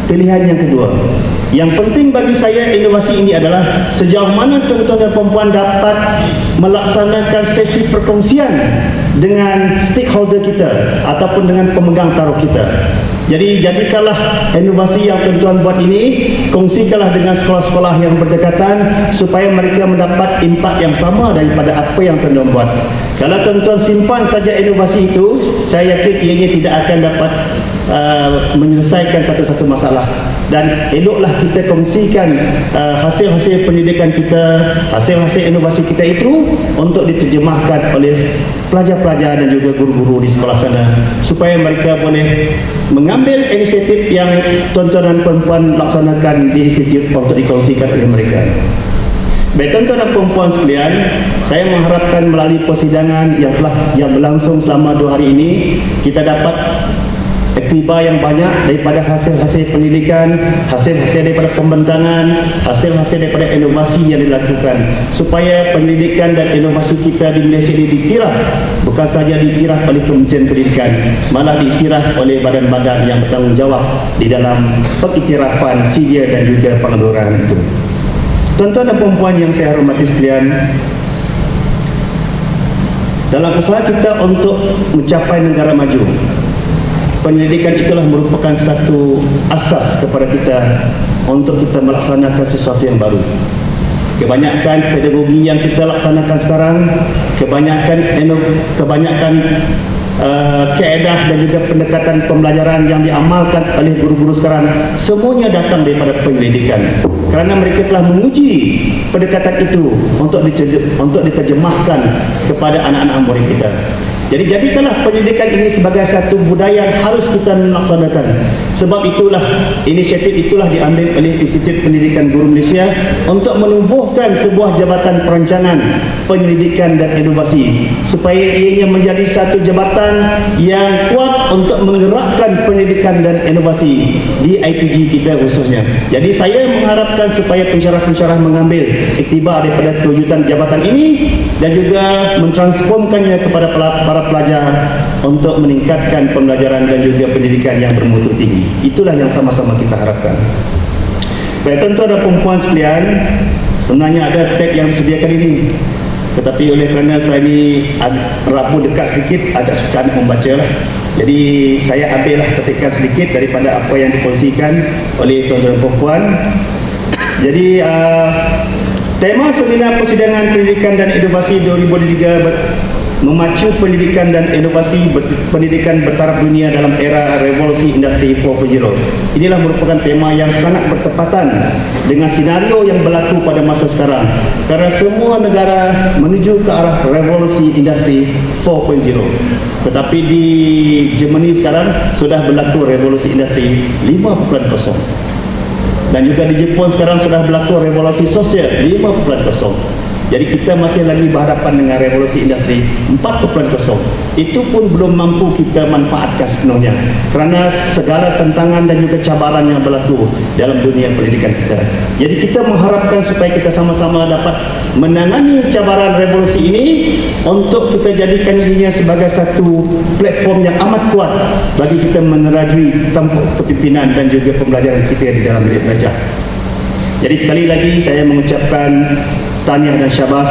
pilihan yang kedua. Yang penting bagi saya inovasi ini adalah sejauh mana tuan-tuan dan perempuan dapat melaksanakan sesi perkongsian dengan stakeholder kita ataupun dengan pemegang taruh kita. Jadi jadikanlah inovasi yang tuan-tuan buat ini, kongsikanlah dengan sekolah-sekolah yang berdekatan supaya mereka mendapat impak yang sama daripada apa yang tuan-tuan buat. Kalau tuan-tuan simpan saja inovasi itu, saya yakin ianya tidak akan dapat menyelesaikan satu-satu masalah. Dan eloklah kita kongsikan hasil-hasil pendidikan kita, hasil-hasil inovasi kita itu untuk diterjemahkan oleh pelajar-pelajar dan juga guru-guru di sekolah sana, supaya mereka boleh mengambil inisiatif yang tuan-tuan dan puan-puan laksanakan di institut untuk dikongsikan oleh mereka. Baik tuan-tuan dan puan-puan sekalian, saya mengharapkan melalui persidangan yang berlangsung selama 2 hari ini, kita dapat iktibar yang banyak daripada hasil-hasil pendidikan, hasil-hasil daripada pembentangan, hasil-hasil daripada inovasi yang dilakukan, supaya pendidikan dan inovasi kita di Malaysia ini diiktiraf, bukan saja diiktiraf oleh Kementerian Pendidikan, malah diiktiraf oleh badan-badan yang bertanggungjawab di dalam pengiktirafan sijil dan juga pengeluaran itu. Tuan-tuan dan puan-puan yang saya hormati sekalian, dalam usaha kita untuk mencapai negara maju, pendidikan itulah merupakan satu asas kepada kita untuk kita melaksanakan sesuatu yang baru. Kebanyakan pedagogi yang kita laksanakan sekarang, kebanyakan kaedah dan juga pendekatan pembelajaran yang diamalkan oleh guru-guru sekarang, semuanya datang daripada pendidikan, kerana mereka telah menguji pendekatan itu untuk diterjemahkan kepada anak-anak murid kita. Jadi jadikanlah pendidikan ini sebagai satu budaya yang harus kita laksanakan. Sebab itulah, inisiatif itulah diambil oleh Institut Pendidikan Guru Malaysia untuk menumbuhkan sebuah jabatan perancangan pendidikan dan inovasi, supaya ianya menjadi satu jabatan yang kuat untuk menggerakkan pendidikan dan inovasi di IPG kita khususnya. Jadi saya mengharapkan supaya pensyarah-pensyarah mengambil iktibar daripada kewujudan jabatan ini dan juga mentransformkannya kepada para pelajar untuk meningkatkan pembelajaran dan juga pendidikan yang bermutu tinggi. Itulah yang sama-sama kita harapkan. Baik tuan-tuan dan puan-puan sekalian, sebenarnya ada tag yang disediakan ini, tetapi oleh kerana saya ini rapuh dekat sedikit, agak suka membaca lah. Jadi saya ambillah petikan sedikit daripada apa yang dikongsikan oleh tuan-tuan dan puan-puan. Jadi tema seminar persidangan pendidikan dan inovasi 2023 memacu pendidikan dan inovasi pendidikan bertaraf dunia dalam era revolusi industri 4.0. Inilah merupakan tema yang sangat bertepatan dengan senario yang berlaku pada masa sekarang, kerana semua negara menuju ke arah revolusi industri 4.0. Tetapi di Germany sekarang sudah berlaku revolusi industri 5.0. Dan juga di Jepun sekarang sudah berlaku revolusi sosial 5.0. Jadi kita masih lagi berhadapan dengan revolusi industri 4.0. Itu pun belum mampu kita manfaatkan sepenuhnya, kerana segala tantangan dan juga cabaran yang berlaku dalam dunia pendidikan kita. Jadi kita mengharapkan supaya kita sama-sama dapat menangani cabaran revolusi ini untuk kita jadikan dirinya sebagai satu platform yang amat kuat bagi kita menerajui tampuk kepimpinan dan juga pembelajaran kita di dalam bilik belajar. Jadi sekali lagi saya mengucapkan tahniah dan syabas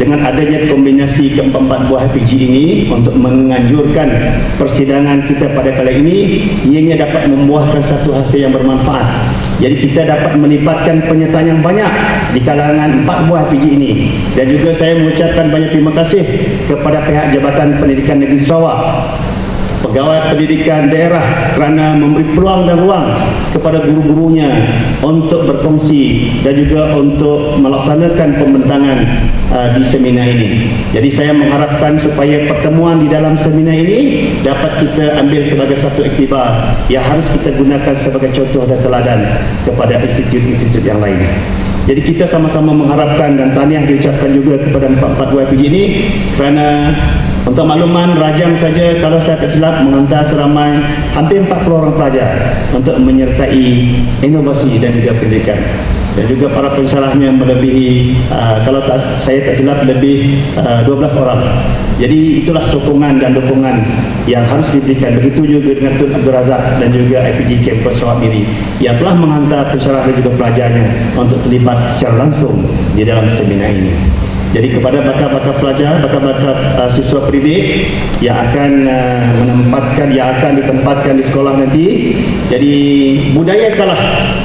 dengan adanya kombinasi keempat buah IPG ini untuk menganjurkan persidangan kita pada kali ini, ianya dapat membuahkan satu hasil yang bermanfaat. Jadi kita dapat melibatkan penyertaan yang banyak di kalangan 4 buah IPG ini. Dan juga saya mengucapkan banyak terima kasih kepada pihak Jabatan Pendidikan Negeri Sarawak, pegawai pendidikan daerah, kerana memberi peluang dan ruang kepada guru-gurunya untuk berkongsi dan juga untuk melaksanakan pembentangan di seminar ini. Jadi saya mengharapkan supaya pertemuan di dalam seminar ini dapat kita ambil sebagai satu iktibar yang harus kita gunakan sebagai contoh dan teladan kepada institut-institut yang lain. Jadi kita sama-sama mengharapkan dan tahniah diucapkan juga kepada 4 YPG ini, kerana untuk makluman, Rajang saja kalau saya tak silap menghantar seramai hampir 40 orang pelajar untuk menyertai inovasi dan juga pendidikan. Dan juga para pensyarahnya melebihi, kalau saya tak silap, lebih 12 orang. Jadi itulah sokongan dan dukungan yang harus diberikan. Begitu juga dengan Tun Abdul Razak dan juga IPG Kampus Sarawak Miri yang telah menghantar pensyarah dan juga pelajarnya untuk terlibat secara langsung di dalam seminar ini. Jadi kepada bakal-bakal pelajar, bakal-bakal siswa pendidik yang akan ditempatkan di sekolah nanti, jadi budayakanlah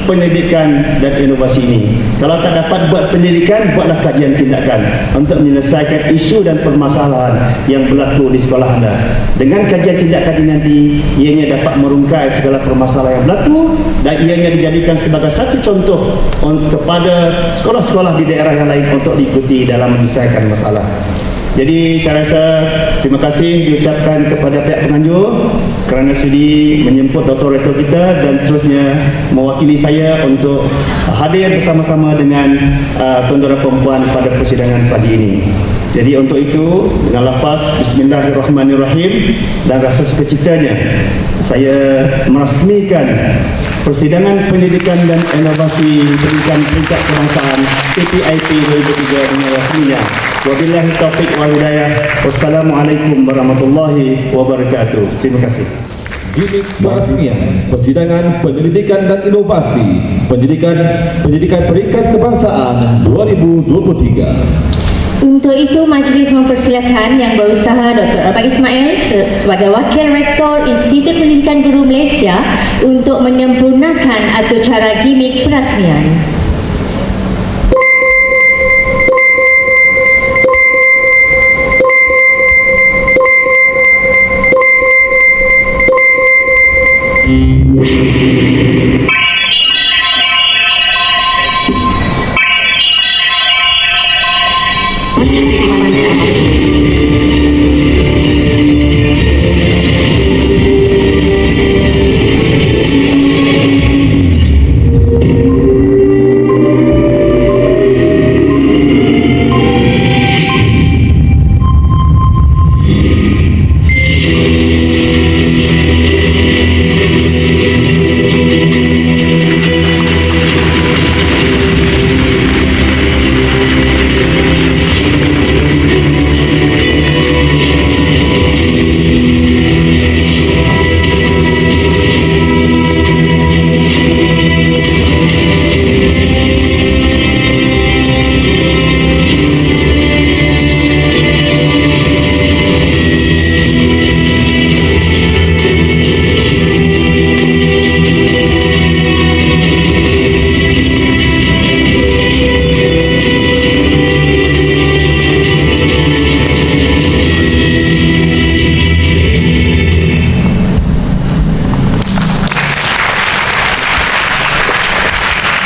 pendidikan dan inovasi ini. Kalau tak dapat buat pendidikan, buatlah kajian tindakan untuk menyelesaikan isu dan permasalahan yang berlaku di sekolah anda. Dengan kajian tindakan ini nanti, ianya dapat merungkai segala permasalahan yang berlaku dan ianya dijadikan sebagai satu contoh kepada sekolah-sekolah di daerah yang lain untuk diikuti dalam menyelesaikan masalah. Jadi saya rasa terima kasih diucapkan kepada pihak penganjur kerana sudi menjemput Dr. Rektor kita dan terusnya mewakili saya untuk hadir bersama-sama dengan tuan-tuan dan puan pada persidangan pagi ini. Jadi untuk itu, dengan lafaz Bismillahirrahmanirrahim dan rasa sukacitanya, saya merasmikan Persidangan Pendidikan dan Inovasi Pendidikan Peringkat Kebangsaan PPIP 2003 dengan resminya. Wabillahi taufiq wal hidayah. Wassalamualaikum warahmatullahi wabarakatuh. Terima kasih. Gimik peresmian Persidangan Pendidikan dan Inovasi Pendidikan Peringkat Kebangsaan 2023. Untuk itu, majlis mempersilakan Yang Berusaha Dr. Abang Ismail sebagai Wakil Rektor Institut Pendidikan Guru Malaysia untuk menyempurnakan atau cara gimik perasmian.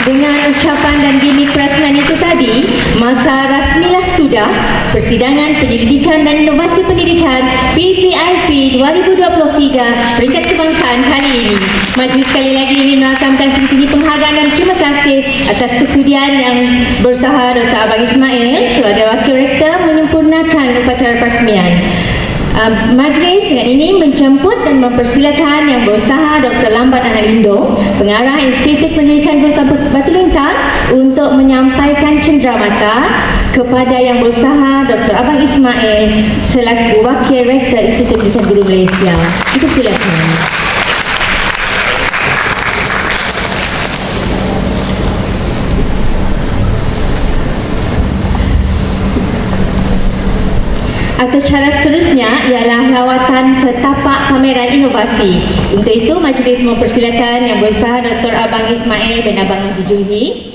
Dengan ucapan dan gimik perasmian itu tadi, masa rasmilah sudah Persidangan Pendidikan dan Inovasi Pendidikan PPIP 2023 Peringkat Kebangsaan kali ini. Majlis sekali lagi ingin merakamkan setinggi penghargaan dan terima kasih atas kesudian Yang Berusaha Dr. Abang Ismail sebagai Wakil Rektor menyempurnakan upacara perasmian. Majlis dengan ini menjemput dan mempersilakan Yang Berusaha Dr. Lambat Analindo, Pengarah Institut Pendidikan Guru Kampus Batu Lintang, untuk menyampaikan cenderamata kepada Yang Berusaha Dr. Abang Ismail selaku Wakil Rektor Institut Pendidikan Guru Malaysia. Kita silakan. Atau cara seterusnya ialah lawatan ke tapak pameran inovasi. Untuk itu, majlis mempersilakan Yang Berusaha Dr. Abang Ismail bin Abang Jujuhi